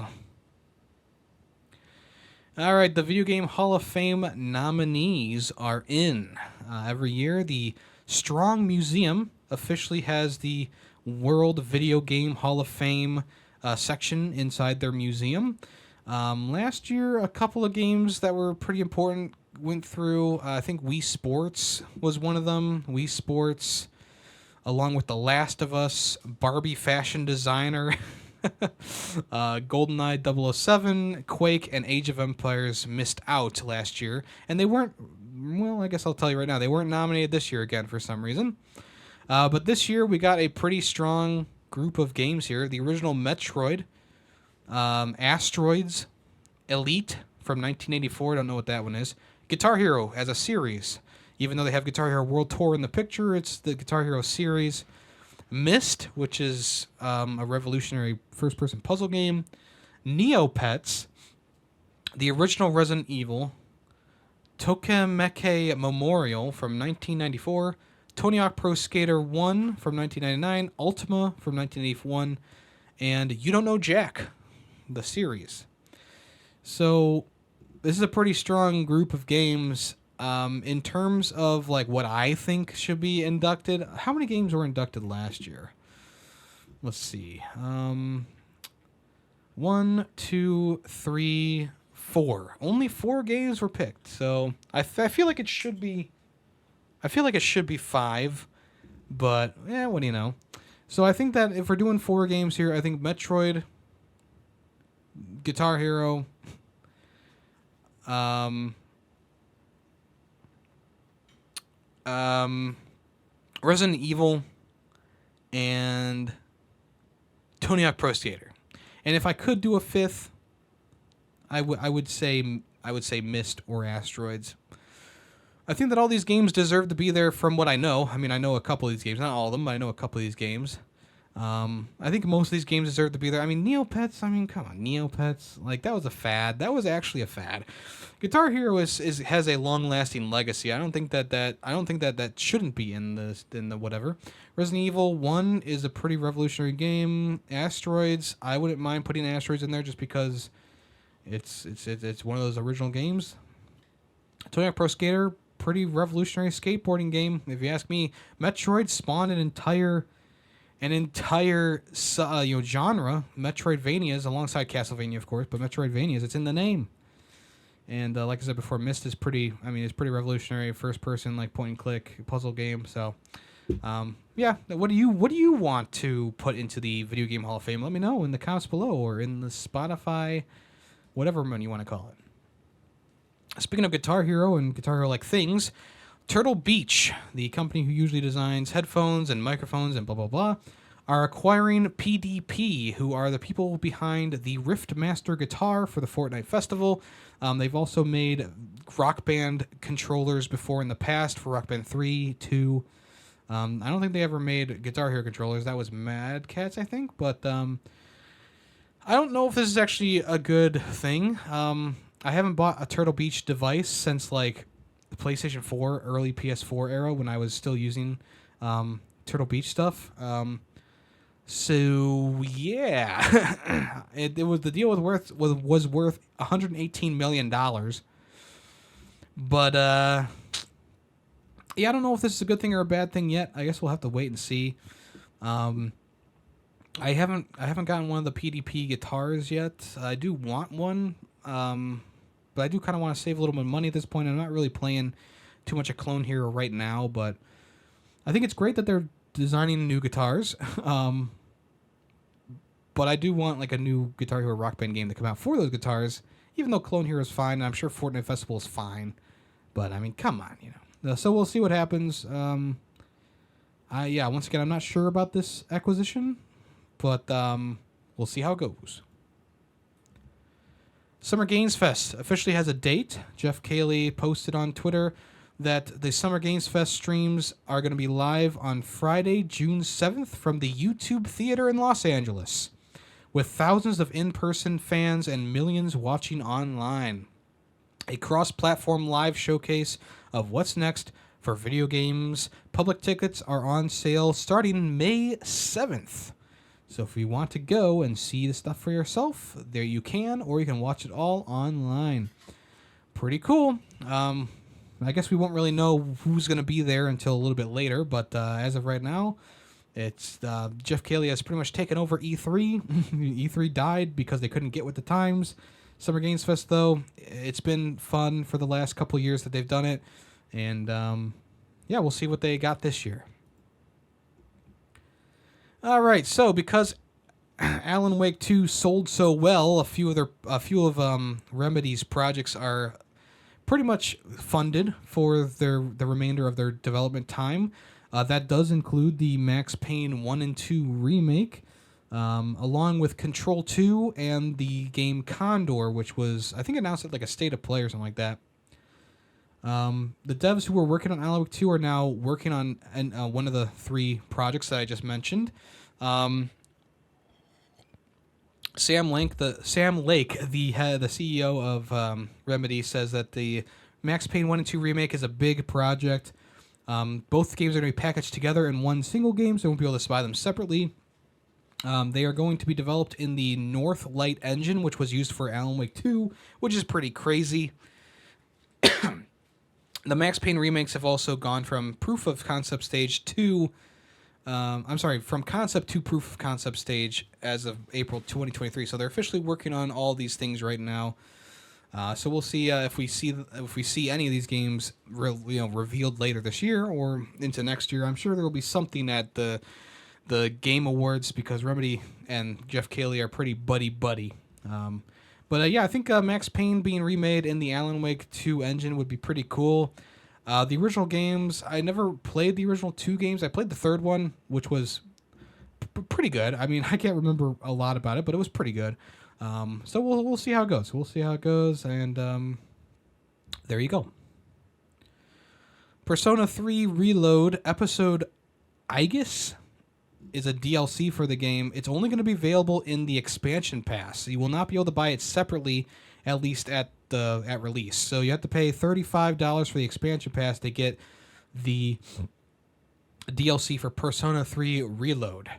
All right, the Video Game Hall of Fame nominees are in. Every year, the Strong Museum officially has the World Video Game Hall of Fame section inside their museum. Last year, a couple of games that were pretty important went through. I think Wii Sports was one of them. Wii Sports, along with The Last of Us, Barbie Fashion Designer... GoldenEye 007, Quake, and Age of Empires missed out last year, and they weren't, well, I guess I'll tell you right now, they weren't nominated this year again for some reason. But this year we got a pretty strong group of games here. The original Metroid, Asteroids, Elite from 1984, I don't know what that one is, Guitar Hero as a series. Even though they have Guitar Hero World Tour in the picture, it's the Guitar Hero series. Myst, which is a revolutionary first-person puzzle game. Neopets, the original Resident Evil. Tokimeki Memorial from 1994. Tony Hawk Pro Skater 1 from 1999. Ultima from 1981. And You Don't Know Jack, the series. So this is a pretty strong group of games. In terms of like what I think should be inducted, how many games were inducted last year? Let's see. 1, 2, 3, 4. Only 4 games were picked. So I feel like it should be. I feel like it should be 5, but what do you know? So I think that if we're doing 4 games here, I think Metroid, Guitar Hero, Resident Evil, and Tony Hawk Pro Skater. And if I could do a 5th, I would say Myst or Asteroids. I think that all these games deserve to be there from what I know. I mean, I know a couple of these games. Not all of them, but I know a couple of these games. I think most of these games deserve to be there. I mean, Neopets, come on, Neopets. Like, that was a fad. That was actually a fad. Guitar Hero has a long-lasting legacy. I don't think that shouldn't be in the whatever. Resident Evil 1 is a pretty revolutionary game. Asteroids, I wouldn't mind putting Asteroids in there just because it's one of those original games. Tony Hawk Pro Skater, pretty revolutionary skateboarding game. If you ask me, Metroid spawned an entire genre, Metroidvanias, alongside Castlevania, of course, but Metroidvanias, it's in the name. And like I said before, Myst is pretty revolutionary, first person, like point and click puzzle game. So, what do you want to put into the Video Game Hall of Fame? Let me know in the comments below or in the Spotify, whatever one you want to call it. Speaking of Guitar Hero and Guitar Hero-like things, Turtle Beach, the company who usually designs headphones and microphones and blah, blah, blah, are acquiring PDP, who are the people behind the Rift Master guitar for the Fortnite Festival. They've also made Rock Band controllers before in the past for Rock Band 3, 2. I don't think they ever made Guitar Hero controllers. That was Mad Catz, I think. But I don't know if this is actually a good thing. I haven't bought a Turtle Beach device since, like, the PlayStation 4, early PS4 era when I was still using Turtle Beach stuff. So yeah, the deal was worth $118 million. But I don't know if this is a good thing or a bad thing yet. I guess we'll have to wait and see. I haven't gotten one of the PDP guitars yet. I do want one. But I do kind of want to save a little bit of money at this point. I'm not really playing too much a Clone Hero right now, but I think it's great that they're designing new guitars. But I do want like a new Guitar Hero Rock Band game to come out for those guitars, even though Clone Hero is fine, and I'm sure Fortnite Festival is fine. But I mean, come on, So we'll see what happens. Once again, I'm not sure about this acquisition, but we'll see how it goes. Summer Games Fest officially has a date. Jeff Cayley posted on Twitter that the Summer Games Fest streams are going to be live on Friday, June 7th from the YouTube Theater in Los Angeles, with thousands of in-person fans and millions watching online. A cross-platform live showcase of what's next for video games. Public tickets are on sale starting May 7th. So if you want to go and see the stuff for yourself, there you can, or you can watch it all online. Pretty cool. I guess we won't really know who's going to be there until a little bit later, but as of right now, it's Jeff Cayley has pretty much taken over E3. E3 died because they couldn't get with the times. Summer Games Fest, though, it's been fun for the last couple years that they've done it, and we'll see what they got this year. All right, so because Alan Wake 2 sold so well, a few of Remedy's projects are pretty much funded for the remainder of their development time. That does include the Max Payne 1 and 2 remake, along with Control 2 and the game Condor, which was, I think, announced at like a State of Play or something like that. The devs who were working on Alan Wake 2 are now working on one of the 3 projects that I just mentioned. Sam Lake, the CEO of Remedy, says that the Max Payne 1 and 2 remake is a big project. Both games are going to be packaged together in one single game, so you won't be able to buy them separately. They are going to be developed in the Northlight engine, which was used for Alan Wake 2, which is pretty crazy. The Max Payne remakes have also gone from proof of concept stage to... from concept to proof of concept stage as of April 2023. So they're officially working on all these things right now. So we'll see if we see any of these games revealed later this year or into next year. I'm sure there will be something at the Game Awards because Remedy and Jeff Keighley are pretty buddy. I think Max Payne being remade in the Alan Wake 2 engine would be pretty cool. The original games, I never played the original 2 games. I played the third one, which was pretty good. I mean, I can't remember a lot about it, but it was pretty good. So we'll see how it goes. And there you go. Persona 3 Reload Episode Aegis is a DLC for the game. It's only going to be available in the expansion pass. You will not be able to buy it separately, at least at release. So you have to pay $35 for the expansion pass to get the DLC for Persona 3 Reload,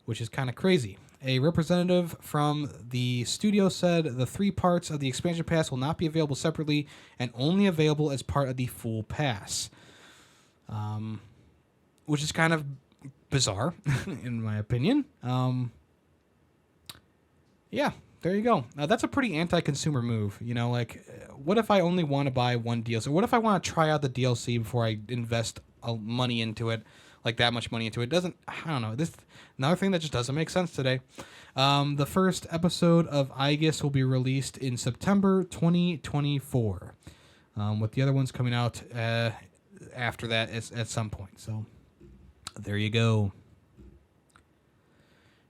which is kind of crazy. A representative from the studio said the 3 parts of the expansion pass will not be available separately and only available as part of the full pass, which is kind of bizarre, in my opinion. Yeah, there you go. That's a pretty anti-consumer move. What if I only want to buy one DLC? What if I want to try out the DLC before I invest money into it, like that much money into it? I don't know. This another thing that just doesn't make sense today. The first episode of Aegis will be released in September 2024, with the other ones coming out after that at some point. So there you go.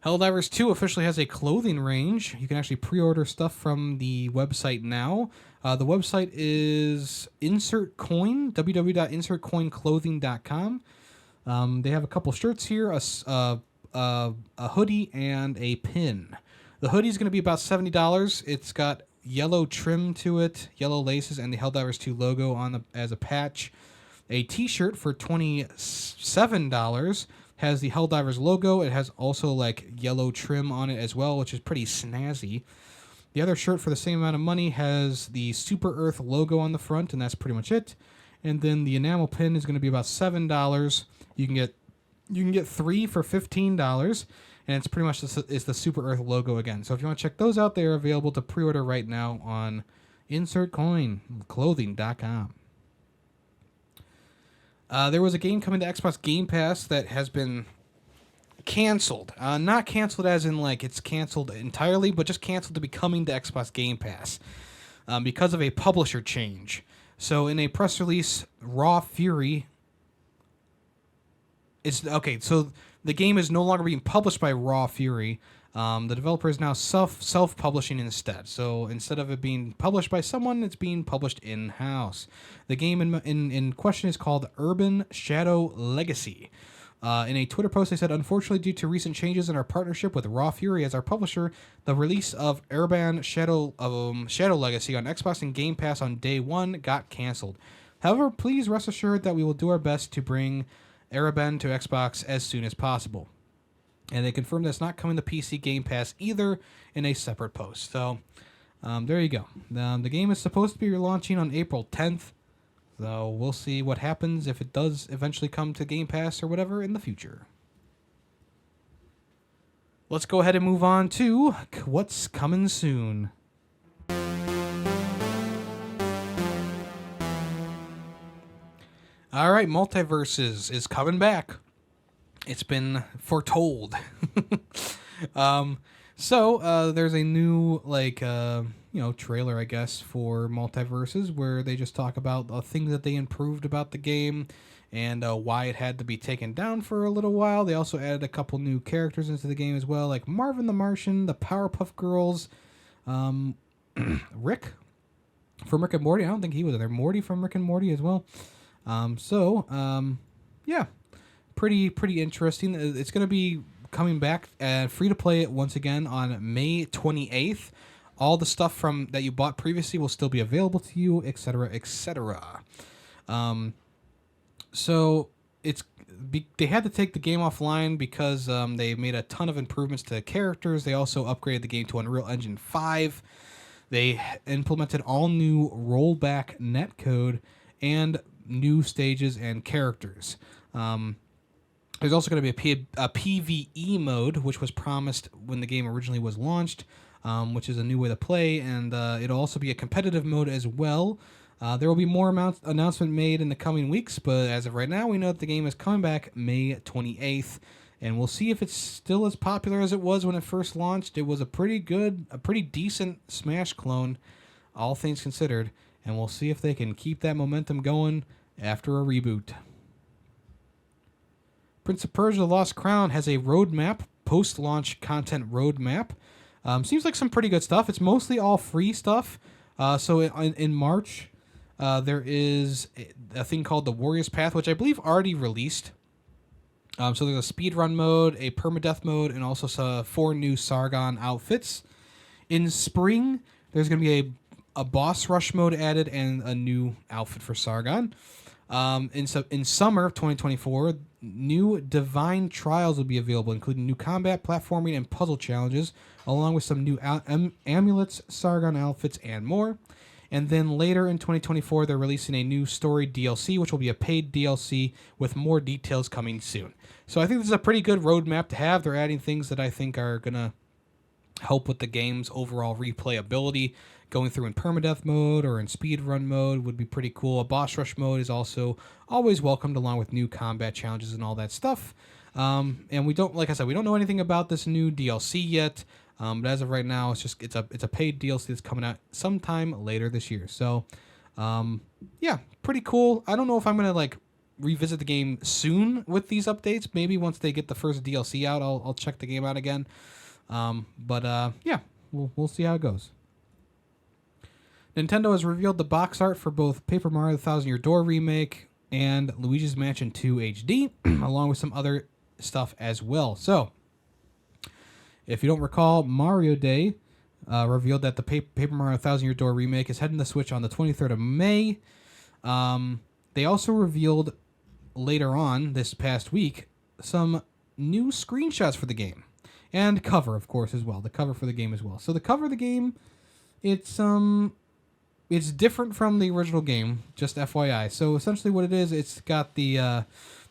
Helldivers 2 officially has a clothing range. You can actually pre-order stuff from the website now. The website is Insert Coin, www.insertcoinclothing.com. They have a couple shirts here, a hoodie, and a pin. The hoodie is going to be about $70. It's got yellow trim to it, yellow laces, and the Helldivers 2 logo as a patch. A t-shirt for $27 has the Helldivers logo. It has also yellow trim on it as well, which is pretty snazzy. The other shirt for the same amount of money has the Super Earth logo on the front, and that's pretty much it. And then the enamel pin is going to be about $7. You can get 3 for $15, and it's pretty much the Super Earth logo again. So if you want to check those out, they are available to pre-order right now on InsertCoinClothing.com. There was a game coming to Xbox Game Pass that has been canceled. Not canceled as in it's canceled entirely, but just canceled to be coming to Xbox Game Pass because of a publisher change. So in a press release, Raw Fury... So the game is no longer being published by Raw Fury. The developer is now self-publishing instead. So instead of it being published by someone, it's being published in-house. The game in question is called Urban Shadow Legacy. In a Twitter post, they said, unfortunately, due to recent changes in our partnership with Raw Fury as our publisher, the release of Urban Shadow Legacy on Xbox and Game Pass on day 1 got canceled. However, please rest assured that we will do our best to bring Urban to Xbox as soon as possible. And they confirmed that's not coming to PC Game Pass either in a separate post. So, there you go. The game is supposed to be launching on April 10th. So, we'll see what happens if it does eventually come to Game Pass or whatever in the future. Let's go ahead and move on to what's coming soon. All right, Multiversus is coming back. It's been foretold. So there's a new trailer, I guess, for Multiversus where they just talk about things that they improved about the game and why it had to be taken down for a little while. They also added a couple new characters into the game as well, like Marvin the Martian, the Powerpuff Girls, Rick, from Rick and Morty. I don't think he was there. Morty from Rick and Morty as well. Yeah, pretty interesting. It's going to be coming back free to play once again on May 28th. All the stuff from that you bought previously will still be available to you, etc., etc. So they had to take the game offline because they made a ton of improvements to the characters. They also upgraded the game to Unreal Engine 5. They implemented all new rollback netcode and new stages and characters. There's also going to be a PvE mode, which was promised when the game originally was launched, which is a new way to play, and it'll also be a competitive mode as well. There will be more announcement made in the coming weeks, but as of right now, we know that the game is coming back May 28th, and we'll see if it's still as popular as it was when it first launched. It was a pretty decent Smash clone, all things considered, and we'll see if they can keep that momentum going after a reboot. Prince of Persia: The Lost Crown has a roadmap, post-launch content roadmap. Seems like some pretty good stuff. It's mostly all free stuff. So in March, there is a thing called the Warrior's Path, which I believe already released. So there's a speedrun mode, a permadeath mode, and also 4 new Sargon outfits. In spring, there's going to be a boss rush mode added and a new outfit for Sargon. In summer of 2024, new Divine Trials will be available, including new combat, platforming, and puzzle challenges, along with some new amulets, Sargon outfits, and more. And then later in 2024, they're releasing a new story DLC, which will be a paid DLC with more details coming soon. So I think this is a pretty good roadmap to have. They're adding things that I think are going to help with the game's overall replayability. Going through in permadeath mode or in speedrun mode would be pretty cool. A boss rush mode is also always welcomed, along with new combat challenges and all that stuff. And we don't, like I said, we don't know anything about this new DLC yet. But as of right now, it's a paid DLC that's coming out sometime later this year. So, yeah, pretty cool. I don't know if I'm gonna revisit the game soon with these updates. Maybe once they get the first DLC out, I'll check the game out again. Yeah, we'll see how it goes. Nintendo has revealed the box art for both Paper Mario: The Thousand Year Door Remake and Luigi's Mansion 2 HD, along with some other stuff as well. So, if you don't recall, Mario Day revealed that the Paper Mario: 1,000 Year Door Remake is heading to Switch on the 23rd of May. They also revealed later on this past week some new screenshots for the game. And cover, of course, as well. The cover for the game as well. So the cover of the game, it's different from the original game, just FYI. So essentially what it is, it's got the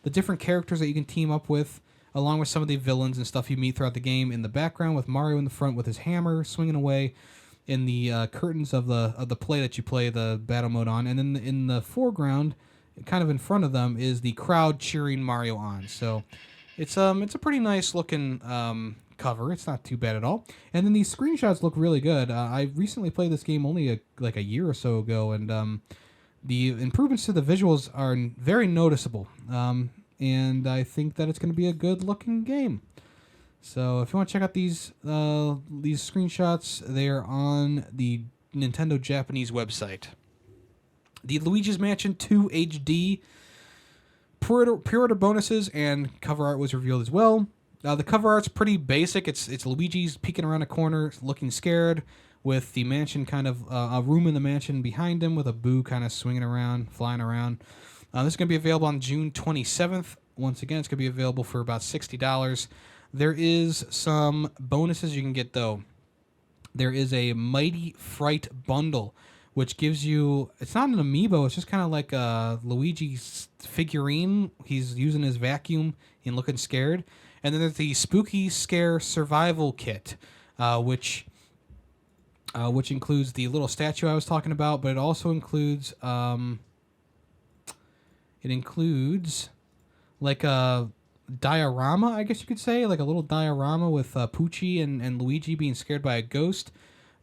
different characters that you can team up with, along with some of the villains and stuff you meet throughout the game in the background, with Mario in the front with his hammer swinging away in the curtains of the play that you play the battle mode on. And then in the foreground, kind of in front of them, is the crowd cheering Mario on. So it's a pretty nice looking cover. It's not too bad at all. And then these screenshots look really good. I recently played this game only a year or so ago, and the improvements to the visuals are very noticeable. And I think that it's going to be a good-looking game. So if you want to check out these screenshots, they are on the Nintendo Japanese website. The Luigi's Mansion 2 HD pre-order bonuses and cover art was revealed as well. The cover art's pretty basic. It's Luigi's peeking around a corner, looking scared, with the mansion kind of a room in the mansion behind him with a Boo kind of swinging around, flying around. This is going to be available on June 27th. Once again, it's going to be available for about $60. There is some bonuses you can get, though. There is a Mighty Fright bundle, which gives you... It's not an amiibo. It's just kind of like a Luigi's figurine. He's using his vacuum and looking scared. And then there's the Spooky Scare Survival Kit, which includes the little statue I was talking about, but it also includes... It includes like a diorama, I guess you could say, like a little diorama with Poochie and Luigi being scared by a ghost.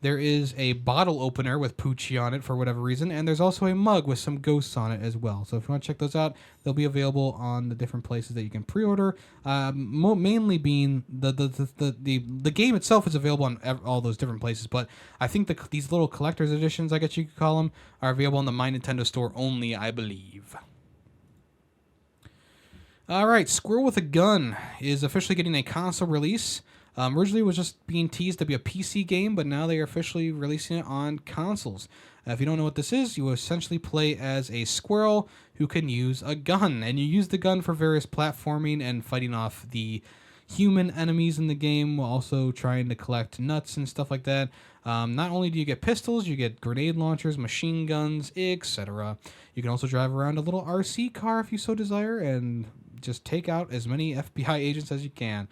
There is a bottle opener with Poochie on it for whatever reason, and there's also a mug with some ghosts on it as well. So if you want to check those out, they'll be available on the different places that you can pre-order. Mainly being the game itself is available on all those different places, but I think these little collector's editions, I guess you could call them, are available on the My Nintendo store only, I believe. All right, Squirrel with a Gun is officially getting a console release. Originally, it was just being teased to be a PC game, but now they are officially releasing it on consoles. If you don't know what this is, you essentially play as a squirrel who can use a gun, and you use the gun for various platforming and fighting off the human enemies in the game, while also trying to collect nuts and stuff like that. Not only do you get pistols, you get grenade launchers, machine guns, etc. You can also drive around a little RC car if you so desire, and just take out as many FBI agents as you can.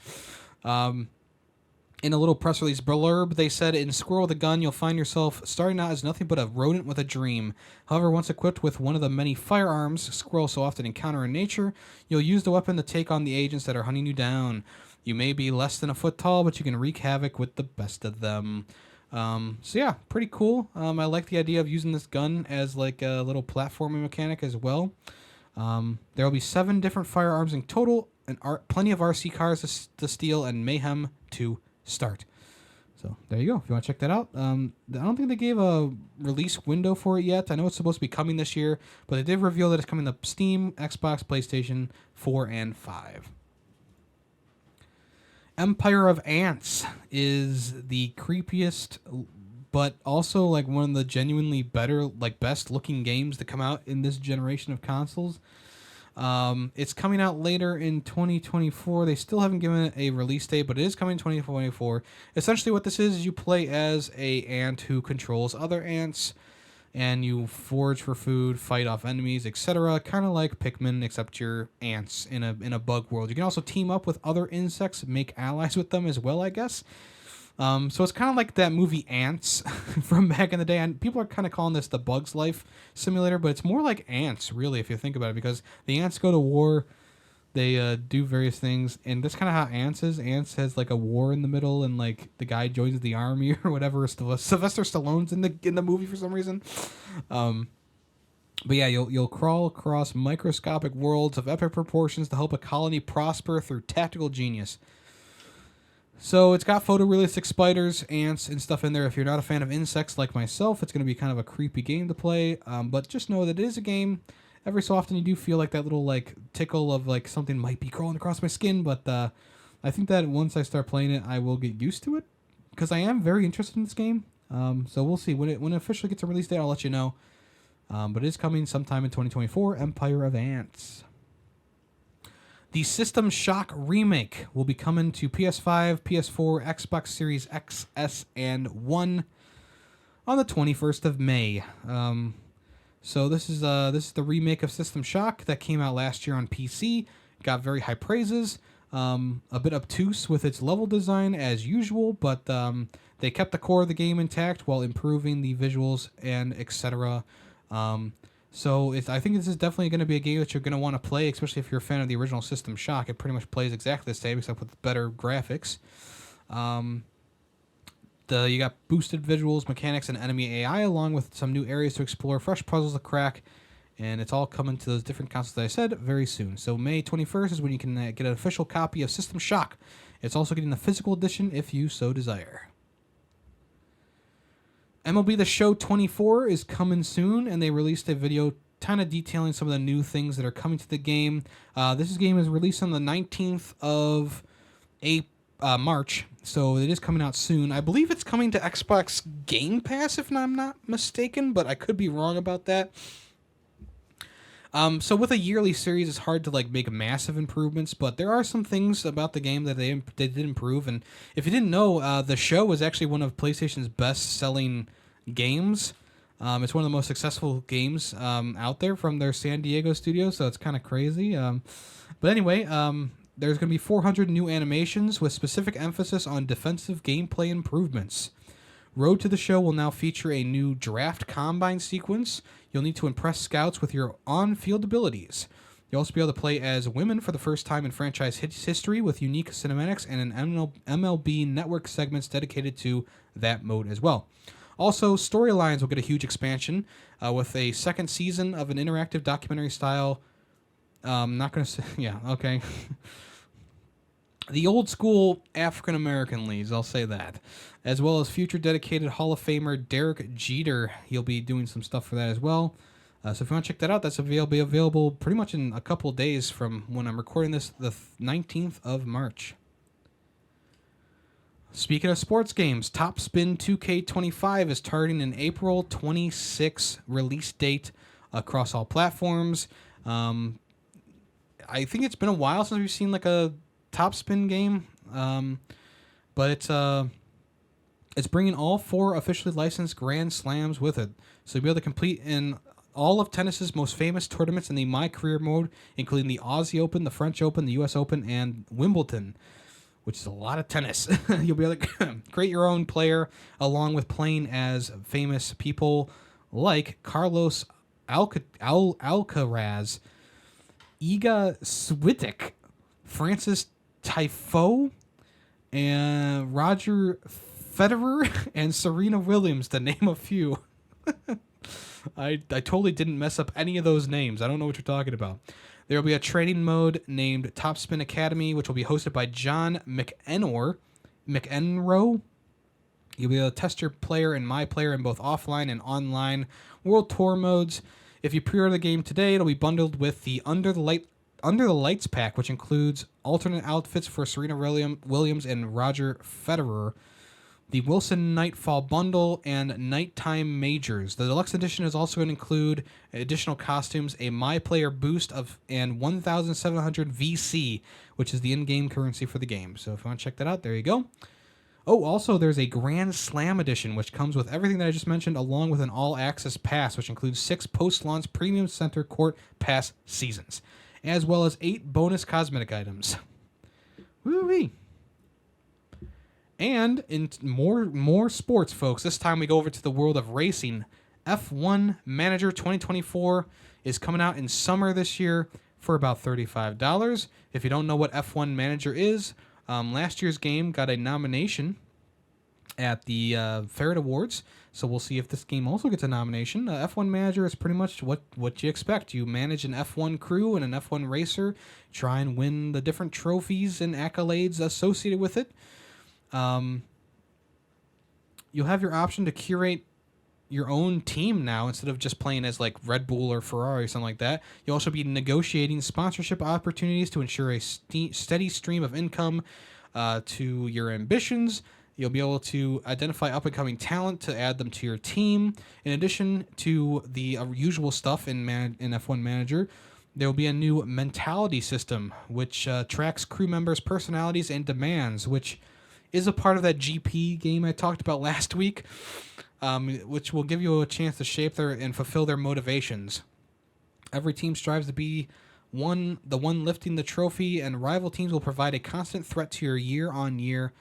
In a little press release blurb, they said, in Squirrel with a Gun, you'll find yourself starting out as nothing but a rodent with a dream. However, once equipped with one of the many firearms squirrels so often encounter in nature, you'll use the weapon to take on the agents that are hunting you down. You may be less than a foot tall, but you can wreak havoc with the best of them. So yeah, pretty cool. I like the idea of using this gun as like a little platforming mechanic as well. There will be 7 different firearms in total, and plenty of RC cars to steal, and mayhem to start. So there you go. If you want to check that out, I don't think they gave a release window for it yet. I know it's supposed to be coming this year, but they did reveal that it's coming to Steam, Xbox, PlayStation 4, and 5. Empire of Ants is the creepiest, but also like one of the genuinely better, like best looking games to come out in this generation of consoles. It's coming out later in 2024. They still haven't given it a release date, but it is coming in 2024. Essentially what this is you play as a ant who controls other ants, and you forage for food, fight off enemies, etc. Kind of like Pikmin, except you're ants in a bug world. You can also team up with other insects, make allies with them as well, I guess. So it's kind of like that movie Ants from back in the day, and people are kind of calling this the Bugs Life simulator, but it's more like Ants, really, if you think about it, because the ants go to war, they do various things, and that's kind of how Ants is. Ants has like a war in the middle, and like the guy joins the army or whatever. Sylvester Stallone's in the movie for some reason. But yeah, you'll crawl across microscopic worlds of epic proportions to help a colony prosper through tactical genius. So it's got photorealistic spiders, ants, and stuff in there. If you're not a fan of insects like myself, it's going to be kind of a creepy game to play. But just know that it is a game. Every so often you do feel like that little like tickle of like something might be crawling across my skin. But I think that once I start playing it, I will get used to it, because I am very interested in this game. So we'll see. When it officially gets a release date, I'll let you know. But it is coming sometime in 2024, Empire of Ants. The System Shock remake will be coming to PS5, PS4, Xbox Series X, S, and 1 on the 21st of May. So this is the remake of System Shock that came out last year on PC. Got very high praises. A bit obtuse with its level design as usual, but they kept the core of the game intact while improving the visuals and etc. So I think this is definitely going to be a game that you're going to want to play, especially if you're a fan of the original System Shock. It pretty much plays exactly the same, except with better graphics. You got boosted visuals, mechanics, and enemy AI, along with some new areas to explore, fresh puzzles to crack, and it's all coming to those different consoles that I said very soon. So May 21st is when you can get an official copy of System Shock. It's also getting the physical edition if you so desire. MLB The Show 24 is coming soon, and they released a video kind of detailing some of the new things that are coming to the game. This game is released on the 19th of March, so it is coming out soon. I believe it's coming to Xbox Game Pass, if I'm not mistaken, but I could be wrong about that. So with a yearly series, it's hard to like make massive improvements, but there are some things about the game that they did improve. And if you didn't know, The Show is actually one of PlayStation's best-selling games. It's one of the most successful games out there from their San Diego studio, so it's kind of crazy. But anyway, there's going to be 400 new animations with specific emphasis on defensive gameplay improvements. Road to the Show will now feature a new draft combine sequence. You'll need to impress scouts with your on-field abilities. You'll also be able to play as women for the first time in franchise history with unique cinematics and an MLB Network segments dedicated to that mode as well. Also, storylines will get a huge expansion with a second season of an interactive documentary style. Not going to say, yeah, okay. The old school African American leads, I'll say that. As well as future dedicated Hall of Famer Derek Jeter. He'll be doing some stuff for that as well. So if you want to check that out, that's available pretty much in a couple of days from when I'm recording this, the 19th of March. Speaking of sports games, Top Spin 2K25 is targeting an April 26 release date across all platforms. I think it's been a while since we've seen like a Top Spin game, but it's bringing all 4 officially licensed Grand Slams with it. So you'll be able to compete in all of tennis's most famous tournaments in the My Career mode, including the Aussie Open, the French Open, the U.S. Open, and Wimbledon, which is a lot of tennis. You'll be able to create your own player along with playing as famous people like Carlos Alcaraz, Iga Swiatek, Francis Tiafoe, and Roger Federer, and Serena Williams, to name a few. I totally didn't mess up any of those names. I don't know what you're talking about. There will be a training mode named Top Spin Academy, which will be hosted by John McEnroe. You'll be able to test your player and my player in both offline and online World Tour modes. If you pre-order the game today, it'll be bundled with the Under the Lights pack, which includes alternate outfits for Serena Williams and Roger Federer, the Wilson Nightfall Bundle, and Nighttime Majors. The deluxe edition is also going to include additional costumes, a My Player boost and 1,700 VC, which is the in-game currency for the game. So if you want to check that out, there you go. Oh, also there's a Grand Slam edition, which comes with everything that I just mentioned, along with an all-access pass, which includes 6 post-launch Premium Center Court Pass seasons, as well as 8 bonus cosmetic items. Woo-wee. And in more sports, folks, this time we go over to the world of racing. F1 Manager 2024 is coming out in summer this year for about $35. If you don't know what F1 Manager is, last year's game got a nomination at the Ferret Awards, so we'll see if this game also gets a nomination. F1 Manager is pretty much what you expect. You manage an F1 crew and an F1 racer, try and win the different trophies and accolades associated with it. You'll have your option to curate your own team now instead of just playing as like Red Bull or Ferrari or something like that. You'll also be negotiating sponsorship opportunities to ensure a steady stream of income to your ambitions. You'll be able to identify up-and-coming talent to add them to your team. In addition to the usual stuff in F1 Manager, there will be a new mentality system which tracks crew members' personalities and demands, which is a part of that GP game I talked about last week, which will give you a chance to shape and fulfill their motivations. Every team strives to be the one lifting the trophy, and rival teams will provide a constant threat to your year-on-year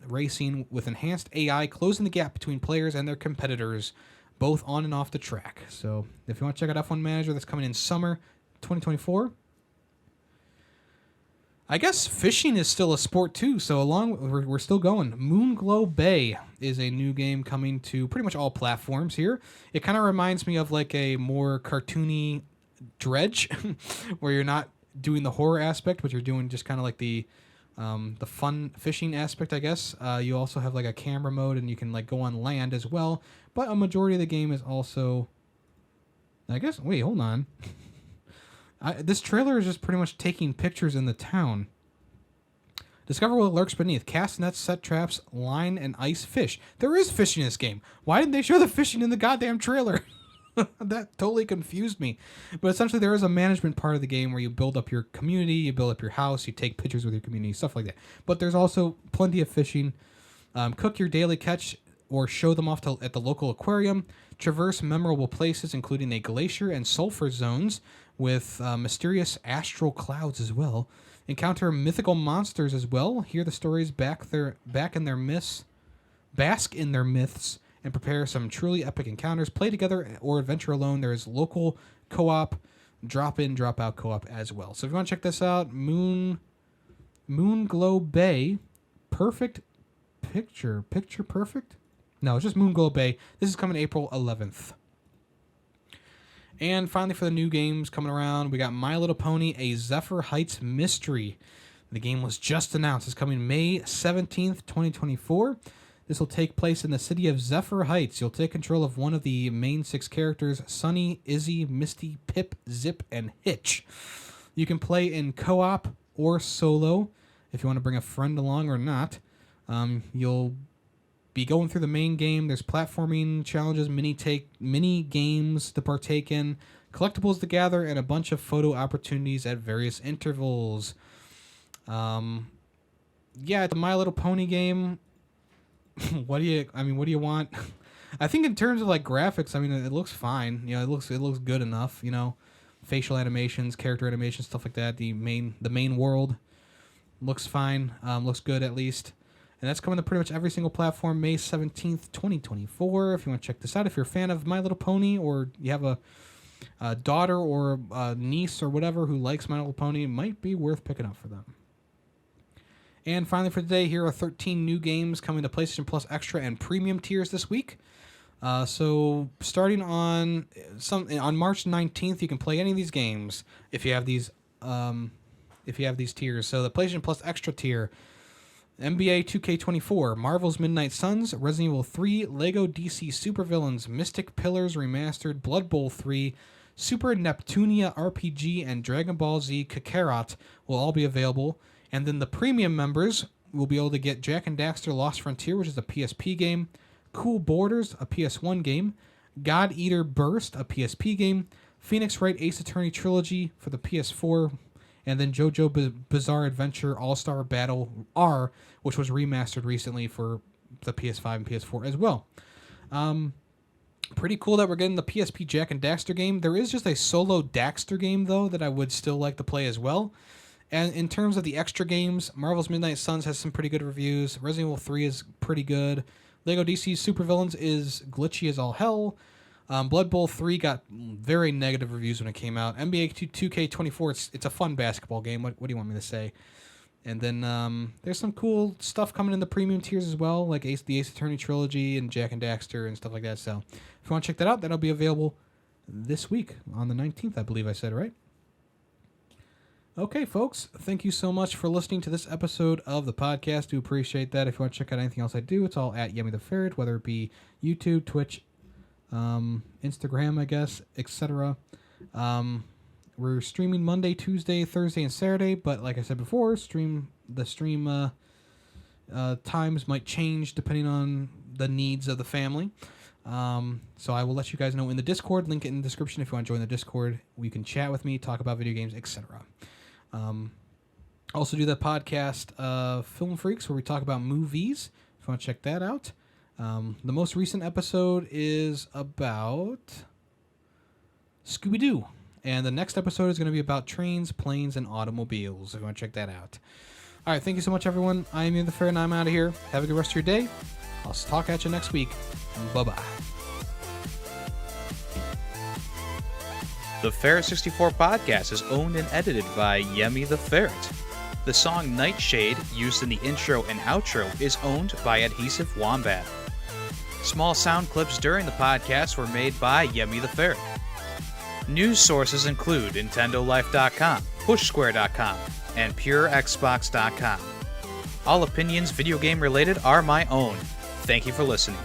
racing with enhanced AI closing the gap between players and their competitors, both on and off the track. So if you want to check out F1 Manager, that's coming in summer 2024. I guess fishing is still a sport too, so we're still going. Moonglow Bay is a new game coming to pretty much all platforms here. It kind of reminds me of like a more cartoony Dredge, where you're not doing the horror aspect, but you're doing just kind of like the fun fishing aspect, I guess. You also have like a camera mode, and you can like go on land as well. But a majority of the game is also, I guess. Wait, hold on. This trailer is just pretty much taking pictures in the town. Discover what lurks beneath. Cast nets, set traps, line, and ice fish. There is fishing in this game. Why didn't they show the fishing in the goddamn trailer? That totally confused me. But essentially, there is a management part of the game where you build up your community, you build up your house, you take pictures with your community, stuff like that. But there's also plenty of fishing. Cook your daily catch or show them off at the local aquarium. Traverse memorable places, including a glacier and sulfur zones with mysterious astral clouds as well. Encounter mythical monsters as well. Hear the stories bask in their myths, and prepare some truly epic encounters. Play together or adventure alone. There is local co-op drop-in, drop-out co-op as well. So if you want to check this out, Moonglow Bay, Perfect Picture Perfect? No, it's just Moonglow Bay. This is coming April 11th. And finally, for the new games coming around, we got My Little Pony, A Zephyr Heights Mystery. The game was just announced. It's coming May 17th, 2024. This will take place in the city of Zephyr Heights. You'll take control of one of the main 6 characters, Sunny, Izzy, Misty, Pip, Zip, and Hitch. You can play in co-op or solo if you want to bring a friend along or not. You'll be going through the main game. There's platforming challenges, mini games to partake in, collectibles to gather, and a bunch of photo opportunities at various intervals. Yeah, it's a My Little Pony game. What do you want? I think in terms of like graphics, I mean, it looks fine. You know, it looks good enough. You know, facial animations, character animations, stuff like that. The main world looks fine. Looks good at least. And that's coming to pretty much every single platform May 17th, 2024. If you want to check this out, if you're a fan of My Little Pony or you have a daughter or a niece or whatever who likes My Little Pony, it might be worth picking up for them. And finally for today, here are 13 new games coming to PlayStation Plus Extra and Premium tiers this week. So starting on March 19th, you can play any of these games if you have these tiers. So the PlayStation Plus Extra tier, NBA 2K24, Marvel's Midnight Suns, Resident Evil 3, Lego DC Supervillains, Mystic Pillars Remastered, Blood Bowl 3, Super Neptunia RPG, and Dragon Ball Z Kakarot will all be available. And then the premium members will be able to get Jak and Daxter Lost Frontier, which is a PSP game, Cool Borders, a PS1 game, God Eater Burst, a PSP game, Phoenix Wright Ace Attorney Trilogy for the PS4, and then JoJo Bizarre Adventure All-Star Battle R, which was remastered recently for the PS5 and PS4 as well. Pretty cool that we're getting the PSP Jak and Daxter game. There is just a solo Daxter game, though, that I would still like to play as well. And in terms of the extra games, Marvel's Midnight Suns has some pretty good reviews. Resident Evil 3 is pretty good. Lego DC Supervillains is glitchy as all hell. Blood Bowl 3 got very negative reviews when it came out. NBA 2K24, it's a fun basketball game. What do you want me to say? And then there's some cool stuff coming in the premium tiers as well, like the Ace Attorney Trilogy and Jak and Daxter and stuff like that. So if you want to check that out, that'll be available this week on the 19th, I believe I said, right? Okay, folks, thank you so much for listening to this episode of the podcast. Do appreciate that. If you want to check out anything else I do, it's all at Yemmy the Ferret, whether it be YouTube, Twitch, Instagram, I guess, etc. We're streaming Monday, Tuesday, Thursday, and Saturday, but like I said before, the stream times might change depending on the needs of the family. So I will let you guys know in the Discord, link it in the description if you want to join the Discord. You can chat with me, talk about video games, etc. Also do the podcast Film Freaks, where we talk about movies, if you want to check that out. The most recent episode is about Scooby-Doo. And the next episode is going to be about trains, planes, and automobiles, if you want to check that out. All right, thank you so much, everyone. I am Yemmy the Ferret, and I'm out of here. Have a good rest of your day. I'll talk at you next week. Bye-bye. The Ferret 64 podcast is owned and edited by Yemmy the Ferret. The song Nightshade, used in the intro and outro, is owned by Adhesive Wombat. Small sound clips during the podcast were made by Yemmy the Ferret. News sources include NintendoLife.com, PushSquare.com, and PureXbox.com. All opinions video game related are my own. Thank you for listening.